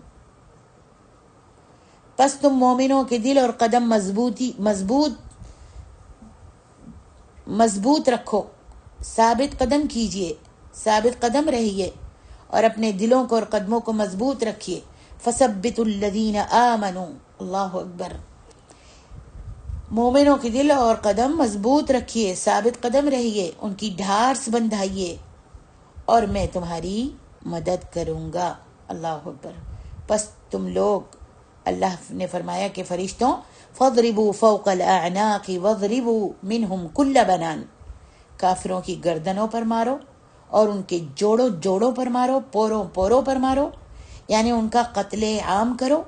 پس تم مومنوں کے دل اور قدم مضبوط رکھو، ثابت قدم کیجئے، ثابت قدم رہیے، اور اپنے دلوں کو اور قدموں کو مضبوط رکھیے۔ فثبتوا الذین آمنوا، اللہ اکبر، مومنوں کے دل اور قدم مضبوط رکھیے، ثابت قدم رہیے، ان کی ڈھارس بندھائیے، اور میں تمہاری مدد کروں گا۔ اللہ اکبر۔ پس تم لوگ، اللہ نے فرمایا کہ فرشتوں فَاضْرِبُوا فَوْقَ الْأَعْنَاقِ وَاضْرِبُوا مِنْهُمْ كُلَّ بَنَانٍ، کافروں کی گردنوں پر مارو اور ان کے جوڑوں پر مارو، پوروں پر مارو، یعنی ان کا قتل عام کرو۔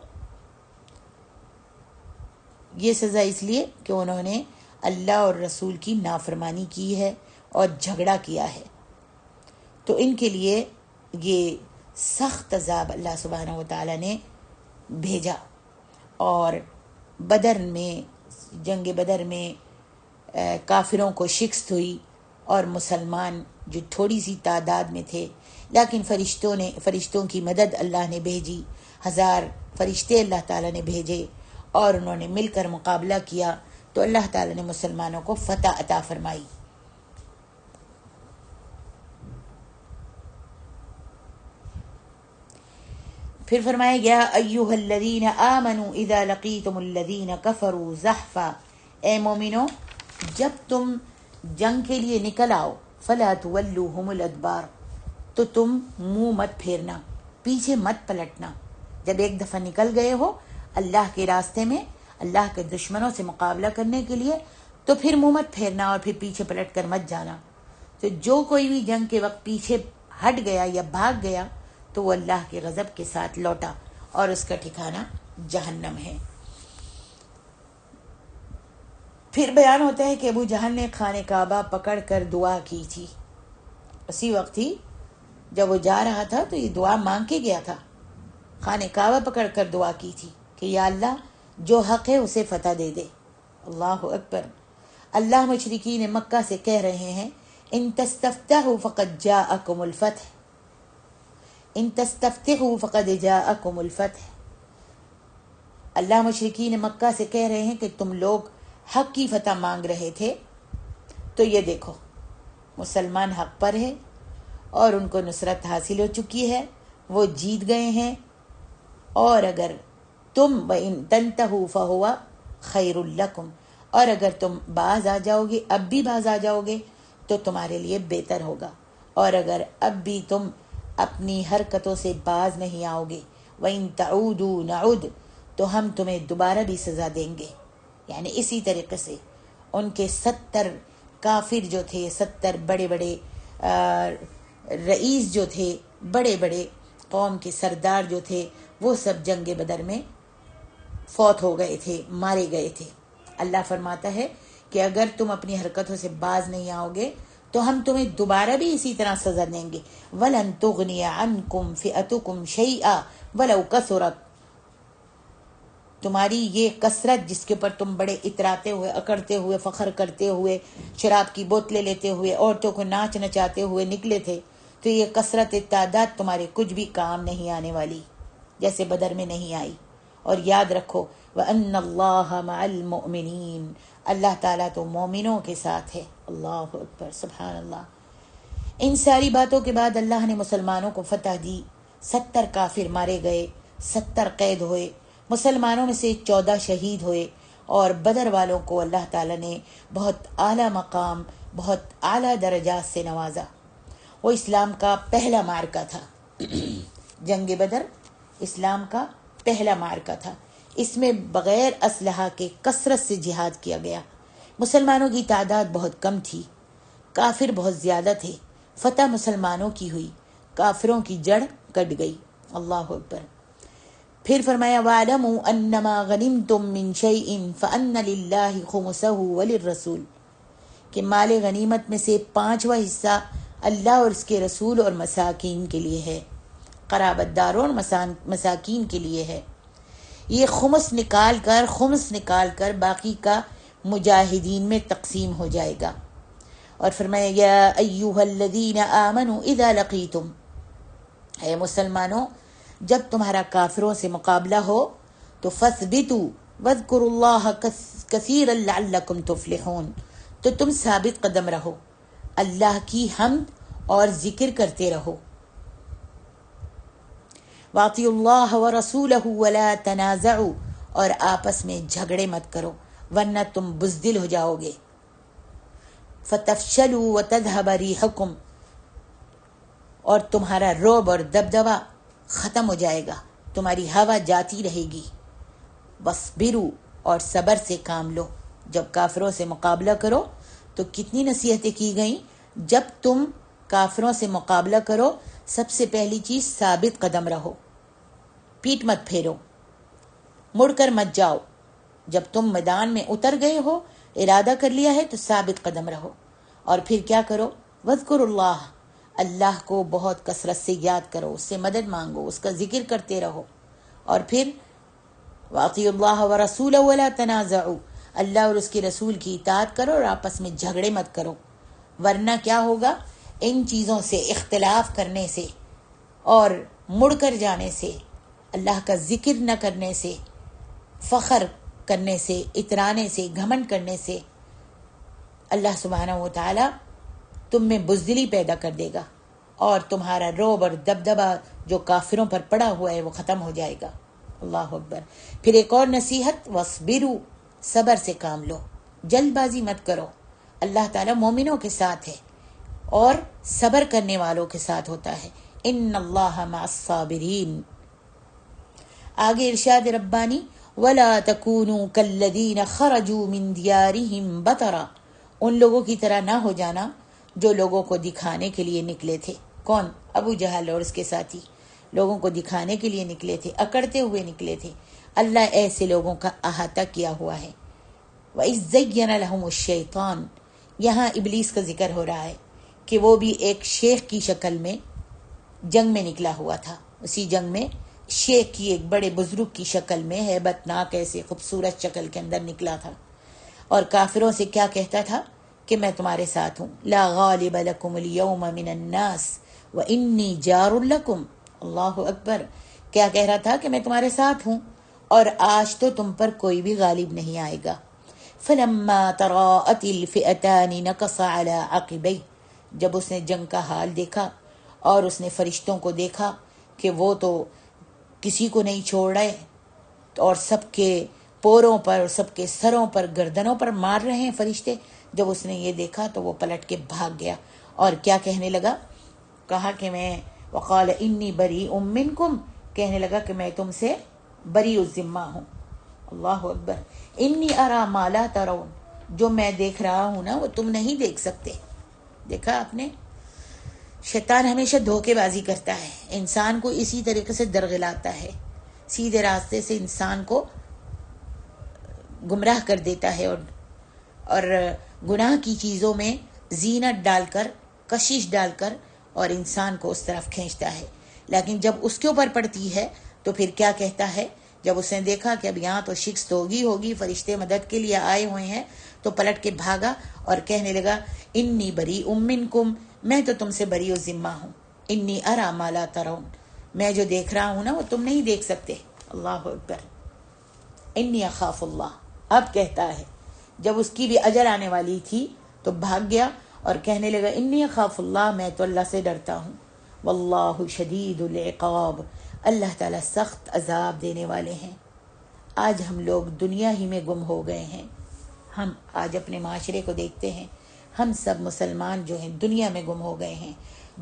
یہ سزا اس لیے کہ انہوں نے اللہ اور رسول کی نافرمانی کی ہے اور جھگڑا کیا ہے، تو ان کے لیے یہ سخت عذاب اللہ سبحانہ و تعالیٰ نے بھیجا۔ اور جنگ بدر میں کافروں کو شکست ہوئی، اور مسلمان جو تھوڑی سی تعداد میں تھے، لیکن فرشتوں کی مدد اللہ نے بھیجی، 1000 فرشتے اللہ تعالیٰ نے بھیجے، اور انہوں نے مل کر مقابلہ کیا، تو اللہ تعالیٰ نے مسلمانوں کو فتح عطا فرمائی۔ پھر فرمایا گیا ایھا الذین آمنوا اذا لقیتم الذین کفروا زحفا، اے مومنو جب تم جنگ کے لیے نکل آؤ، فلا تولوہم الادبار، تو تم منہ مت پھیرنا، پیچھے مت پلٹنا۔ جب ایک دفعہ نکل گئے ہو اللہ کے راستے میں، اللہ کے دشمنوں سے مقابلہ کرنے کے لیے، تو پھر منہ مت پھیرنا اور پھر پیچھے پلٹ کر مت جانا۔ تو جو کوئی بھی جنگ کے وقت پیچھے ہٹ گیا یا بھاگ گیا تو وہ اللہ کے غضب کے ساتھ لوٹا، اور اس کا ٹھکانہ جہنم ہے۔ پھر بیان ہوتا ہے کہ ابو جہل نے خانہ کعبہ پکڑ کر دعا کی تھی، اسی وقت ہی جب وہ جا رہا تھا تو یہ دعا مانگ کے گیا تھا، خانہ کعبہ پکڑ کر دعا کی تھی کہ یا اللہ جو حق ہے اسے فتح دے دے۔ اللہ اکبر۔ اللہ مشرکین مکہ سے کہہ رہے ہیں ان تستفتحوا فقد جاءکم الفتح، ان تستفتحوا فقد جاءکم الفتح۔ اللہ مشرکین مکہ سے کہہ رہے ہیں کہ تم لوگ حق کی فتح مانگ رہے تھے، تو یہ دیکھو مسلمان حق پر ہے اور ان کو نصرت حاصل ہو چکی ہے، وہ جیت گئے ہیں، اور اگر تم وَإِن تَنْتَهُوا فَهُوَ خَيْرٌ لَكُمْ، اور اگر تم باز آ جاؤ گے، اب بھی باز آ جاؤ گے تو تمہارے لیے بہتر ہوگا، اور اگر اب بھی تم اپنی حرکتوں سے باز نہیں آؤ گے، وَإِن تَعُودُوا نَعُدْ، تو ہم تمہیں دوبارہ بھی سزا دیں گے۔ یعنی اسی طریقے سے ان کے 70 کافر جو تھے، 70 بڑے بڑے رئیس جو تھے، بڑے بڑے قوم کے سردار جو تھے، وہ سب جنگ بدر میں فوت ہو گئے تھے، مارے گئے تھے۔ اللہ فرماتا ہے کہ اگر تم اپنی حرکتوں سے باز نہیں آؤ گے تو ہم تمہیں دوبارہ بھی اسی طرح سزا دیں گے۔ وَلَن تُغْنِيَ عَنْكُمْ فِئَتُكُمْ شَيْئًا وَلَوْ كَثُرَتْ، تمہاری یہ کثرت جس کے اوپر تم بڑے اتراتے ہوئے، اکڑتے ہوئے، فخر کرتے ہوئے، شراب کی بوتلیں لیتے ہوئے، عورتوں کو ناچ نچاتے ہوئے نکلے تھے، تو یہ کثرت تعداد تمہارے کچھ بھی کام نہیں آنے والی، جیسے بدر میں نہیں آئی۔ اور یاد رکھو وَأَنَّ اللَّهَ مَعَ الْمُؤْمِنِينَ، اللہ تعالیٰ تو مومنوں کے ساتھ ہے۔ اللہ اکبر، سبحان اللہ۔ ان ساری باتوں کے بعد اللہ نے مسلمانوں کو فتح دی، 70 کافر مارے گئے، 70 قید ہوئے، مسلمانوں میں سے 14 شہید ہوئے، اور بدر والوں کو اللہ تعالیٰ نے بہت اعلیٰ مقام، بہت اعلیٰ درجات سے نوازا۔ وہ اسلام کا پہلا معرکہ تھا۔ جنگ بدر اسلام کا پہلا معرکہ تھا۔ اس میں بغیر اسلحہ کے کثرت سے جہاد کیا گیا۔ مسلمانوں کی تعداد بہت کم تھی، کافر بہت زیادہ تھے، فتح مسلمانوں کی ہوئی، کافروں کی جڑ کٹ گئی۔ اللہ اکبر۔ پھر فرمایا وَاعْلَمُوا أَنَّمَا غَنِمْتُم مِّن شَيْءٍ فَأَنَّ لِلَّهِ خُمُسَهُ وَلِلرَّسُولِ، کہ مال غنیمت میں سے 5واں حصہ اللہ اور اس کے رسول اور مساکین کے لیے ہے، قرابت داروں اور مساکین کے لیے ہے۔ یہ خمس نکال کر باقی کا مجاہدین میں تقسیم ہو جائے گا۔ اور فرمایا یا ایھا الذین آمنوا اذا لقیتم، اے مسلمانوں جب تمہارا کافروں سے مقابلہ ہو تو فثبتوا واذکروا اللہ کثیرا لعلکم تفلحون، تو تم ثابت قدم رہو، اللہ کی حمد اور ذکر کرتے رہو۔ وَاطِیعُوا اللَّهَ وَرَسُولَهُ وَلَا تَنَازَعُوا، اور آپس میں جھگڑے مت کرو ورنہ تم بزدل ہو جاؤ گے۔ فَتَفْشَلُوا وَتَذْهَبَ رِيحُكُمْ، اور تمہارا رعب اور دبدبہ ختم ہو جائے گا، تمہاری ہوا جاتی رہے گی۔ وَاصْبِرُوا، اور صبر سے کام لو۔ جب کافروں سے مقابلہ کرو تو کتنی نصیحتیں کی گئیں، جب تم کافروں سے مقابلہ کرو سب سے پہلی چیز ثابت قدم رہو، پیٹ مت پھیرو، مڑ کر مت جاؤ۔ جب تم میدان میں اتر گئے ہو، ارادہ کر لیا ہے، تو ثابت قدم رہو۔ اور پھر کیا کرو، وَاذْكُرُوا اللَّهَ، اللہ کو بہت کثرت سے یاد کرو، اس سے مدد مانگو، اس کا ذکر کرتے رہو۔ اور پھر وَاطِیعُوا اللَّهَ وَرَسُولَهُ وَلَا تَنَازَعُوا، اللہ اور اس کے رسول کی اطاعت کرو اور آپس میں جھگڑے مت کرو، ورنہ کیا ہوگا، ان چیزوں سے، اختلاف کرنے سے اور مڑ کر جانے سے، اللہ کا ذکر نہ کرنے سے، فخر کرنے سے، اترانے سے، گھمنڈ کرنے سے، اللہ سبحانہ و تعالی تم میں بزدلی پیدا کر دے گا اور تمہارا رعب اور دبدبہ جو کافروں پر پڑا ہوا ہے وہ ختم ہو جائے گا۔ اللہ اکبر۔ پھر ایک اور نصیحت، وَاصْبِرُوا، صبر سے کام لو، جلد بازی مت کرو۔ اللہ تعالیٰ مومنوں کے ساتھ ہے اور صبر کرنے والوں کے ساتھ ہوتا ہے۔ ان اللہ مع الصابرین۔ آگے ارشاد ربانی، وَلَا تَكُونُوا كَالَّذِينَ خَرَجُوا مِن دِيَارِهِمْ بَطَرًا، ان لوگوں کی طرح نہ ہو جانا جو لوگوں کو دکھانے کے لیے نکلے تھے۔ کون؟ ابو جہل اور اس کے ساتھی، لوگوں کو دکھانے کے لیے نکلے تھے، اکڑتے ہوئے نکلے تھے۔ اللہ ایسے لوگوں کا احاطہ کیا ہوا ہے۔ وَإِذْ زَيَّنَ لَهُمُ الشَّيْطَانُ، یہاں ابلیس کا ذکر ہو رہا ہے کہ وہ بھی ایک شیخ کی شکل میں جنگ میں نکلا ہوا تھا۔ اسی جنگ میں شیخ کی، ایک بڑے بزرگ کی شکل میں، ہیبت ناک ایسے خوبصورت شکل کے اندر نکلا تھا، اور کافروں سے کیا کہتا تھا کہ میں تمہارے ساتھ ہوں، لا غالب لکم اليوم من الناس وانی جار لکم۔ اللہ اکبر۔ کیا کہہ رہا تھا کہ میں تمہارے ساتھ ہوں اور آج تو تم پر کوئی بھی غالب نہیں آئے گا۔ فلما تراءت الفئتان نکص علی عقبیہ، جب اس نے جنگ کا حال دیکھا اور اس نے فرشتوں کو دیکھا کہ وہ تو کسی کو نہیں چھوڑ رہے اور سب کے پوروں پر، سب کے سروں پر، گردنوں پر مار رہے ہیں فرشتے، جب اس نے یہ دیکھا تو وہ پلٹ کے بھاگ گیا اور کیا کہنے لگا، کہا کہ میں وقال انی بریء منکم، کہنے لگا کہ میں تم سے بری الذمہ ہوں. اللہ اکبر. انی ارا ما لا ترون، جو میں دیکھ رہا ہوں نا وہ تم نہیں دیکھ سکتے. دیکھا آپ نے، شیطان ہمیشہ دھوکے بازی کرتا ہے، انسان کو اسی طریقے سے درغلاتا ہے، سیدھے راستے سے انسان کو گمراہ کر دیتا ہے، اور گناہ کی چیزوں میں زینت ڈال کر، کشش ڈال کر، اور انسان کو اس طرف کھینچتا ہے. لیکن جب اس کے اوپر پڑتی ہے تو پھر کیا کہتا ہے؟ جب اس نے دیکھا کہ اب یہاں تو شکست ہوگی، فرشتے مدد کے لیے آئے ہوئے ہیں، تو پلٹ کے بھاگا اور کہنے لگا انی بریء منکم، میں تو تم سے بری الذمہ ہوں. انی ارا ما لا ترون، میں جو دیکھ رہا ہوں نا وہ تم نہیں دیکھ سکتے. اللہ اکبر. انی اخاف اللہ، اب کہتا ہے جب اس کی بھی اجل آنے والی تھی تو بھاگ گیا اور کہنے لگا انی اخاف اللہ، میں تو اللہ سے ڈرتا ہوں. واللہ شدید العقاب، اللہ تعالیٰ سخت عذاب دینے والے ہیں. آج ہم لوگ دنیا ہی میں گم ہو گئے ہیں. ہم آج اپنے معاشرے کو دیکھتے ہیں، ہم سب مسلمان جو ہیں دنیا میں گم ہو گئے ہیں.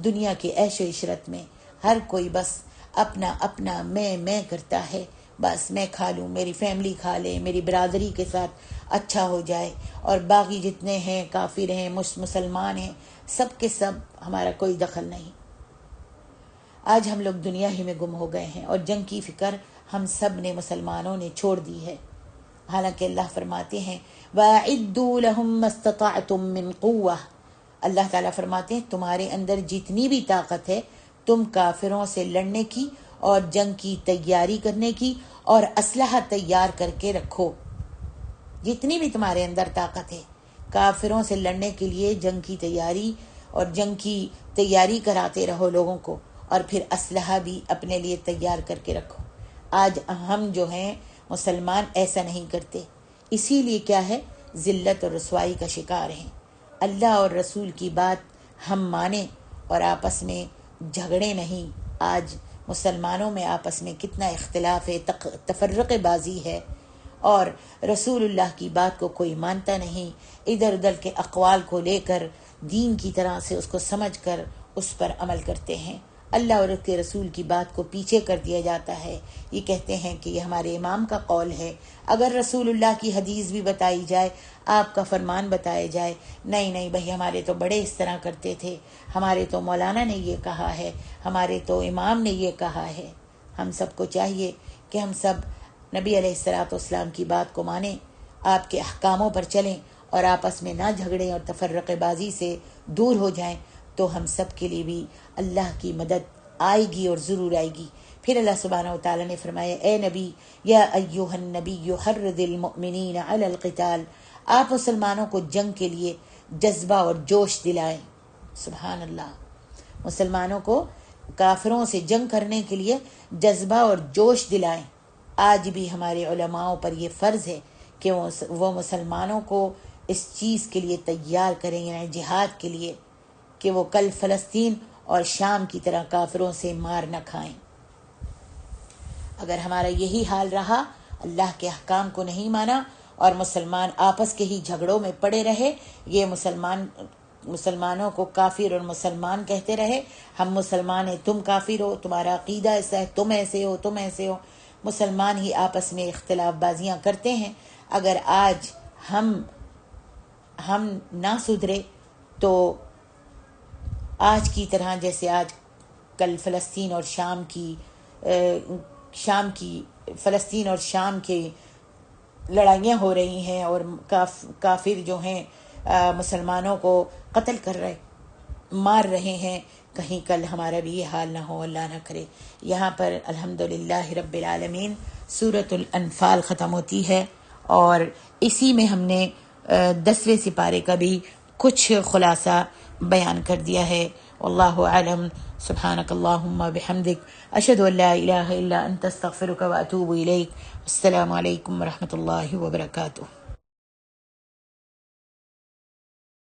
دنیا کی عیش و عشرت میں ہر کوئی بس اپنا اپنا میں کرتا ہے. بس میں کھا لوں، میری فیملی کھا لے، میری برادری کے ساتھ اچھا ہو جائے، اور باقی جتنے ہیں کافر ہیں، مسلمان ہیں، سب کے سب ہمارا کوئی دخل نہیں. آج ہم لوگ دنیا ہی میں گم ہو گئے ہیں، اور جنگ کی فکر ہم سب نے مسلمانوں نے چھوڑ دی ہے. حالانکہ اللہ فرماتے ہیں وَأَعِدُّوا لَهُم مَّا اسْتَطَعْتُم مِّن قُوَّةٍ، اللہ تعالیٰ فرماتے ہیں تمہارے اندر جتنی بھی طاقت ہے تم کافروں سے لڑنے کی اور جنگ کی تیاری کرنے کی اور اسلحہ تیار کر کے رکھو. جتنی بھی تمہارے اندر طاقت ہے کافروں سے لڑنے کے لیے جنگ کی تیاری، اور جنگ کی تیاری کراتے رہو لوگوں کو، اور پھر اسلحہ بھی اپنے لیے تیار کر کے رکھو. آج ہم جو ہیں مسلمان ایسا نہیں کرتے، اسی لیے کیا ہے ذلت اور رسوائی کا شکار ہیں. اللہ اور رسول کی بات ہم مانیں اور آپس میں جھگڑے نہیں. آج مسلمانوں میں آپس میں کتنا اختلاف ہے، تفرق بازی ہے، اور رسول اللہ کی بات کو کوئی مانتا نہیں. ادھر ادھر کے اقوال کو لے کر دین کی طرح سے اس کو سمجھ کر اس پر عمل کرتے ہیں. اللہ اور اس کے رسول کی بات کو پیچھے کر دیا جاتا ہے. یہ کہتے ہیں کہ یہ ہمارے امام کا قول ہے. اگر رسول اللہ کی حدیث بھی بتائی جائے، آپ کا فرمان بتایا جائے، نہیں بھائی ہمارے تو بڑے اس طرح کرتے تھے، ہمارے تو مولانا نے یہ کہا ہے، ہمارے تو امام نے یہ کہا ہے. ہم سب کو چاہیے کہ ہم سب نبی علیہ الصلوۃ والسلام کی بات کو مانیں، آپ کے احکاموں پر چلیں، اور آپس میں نہ جھگڑیں اور تفرقہ بازی سے دور ہو جائیں، تو ہم سب کے لیے بھی اللہ کی مدد آئے گی اور ضرور آئے گی. پھر اللہ سبحانہ و تعالیٰ نے فرمایا اے نبی یا ایھا النبی حرض المؤمنین علی القتال، آپ مسلمانوں کو جنگ کے لیے جذبہ اور جوش دلائیں. سبحان اللہ. مسلمانوں کو کافروں سے جنگ کرنے کے لیے جذبہ اور جوش دلائیں. آج بھی ہمارے علماء پر یہ فرض ہے کہ وہ مسلمانوں کو اس چیز کے لیے تیار کریں، یعنی جہاد کے لیے، کہ وہ کل فلسطین اور شام کی طرح کافروں سے مار نہ کھائیں. اگر ہمارا یہی حال رہا، اللہ کے احکام کو نہیں مانا اور مسلمان آپس کے ہی جھگڑوں میں پڑے رہے، یہ مسلمانوں کو کافر اور مسلمان کہتے رہے، ہم مسلمان ہیں تم کافر ہو، تمہارا عقیدہ ایسا ہے، تم ایسے ہو، تم ایسے ہو، مسلمان ہی آپس میں اختلاف بازیاں کرتے ہیں. اگر آج ہم نہ سدھرے تو آج کی طرح جیسے آج کل فلسطین اور فلسطین اور شام کی لڑائیاں ہو رہی ہیں، اور کافر جو ہیں مسلمانوں کو قتل کر رہے، مار رہے ہیں، کہیں کل ہمارا بھی یہ حال نہ ہو، اللہ نہ کرے. یہاں پر الحمدللہ رب العالمین سورۃ الانفال ختم ہوتی ہے، اور اسی میں ہم نے 10ویں سپارے کا بھی کچھ خلاصہ بیان کر دیا ہے. واللہ اعلم. سبحانک اللہم بحمدک، اشہد ان لا الہ الا انت، استغفرک واتوب الیک. السلام علیکم ورحمۃ اللہ وبرکاتہ.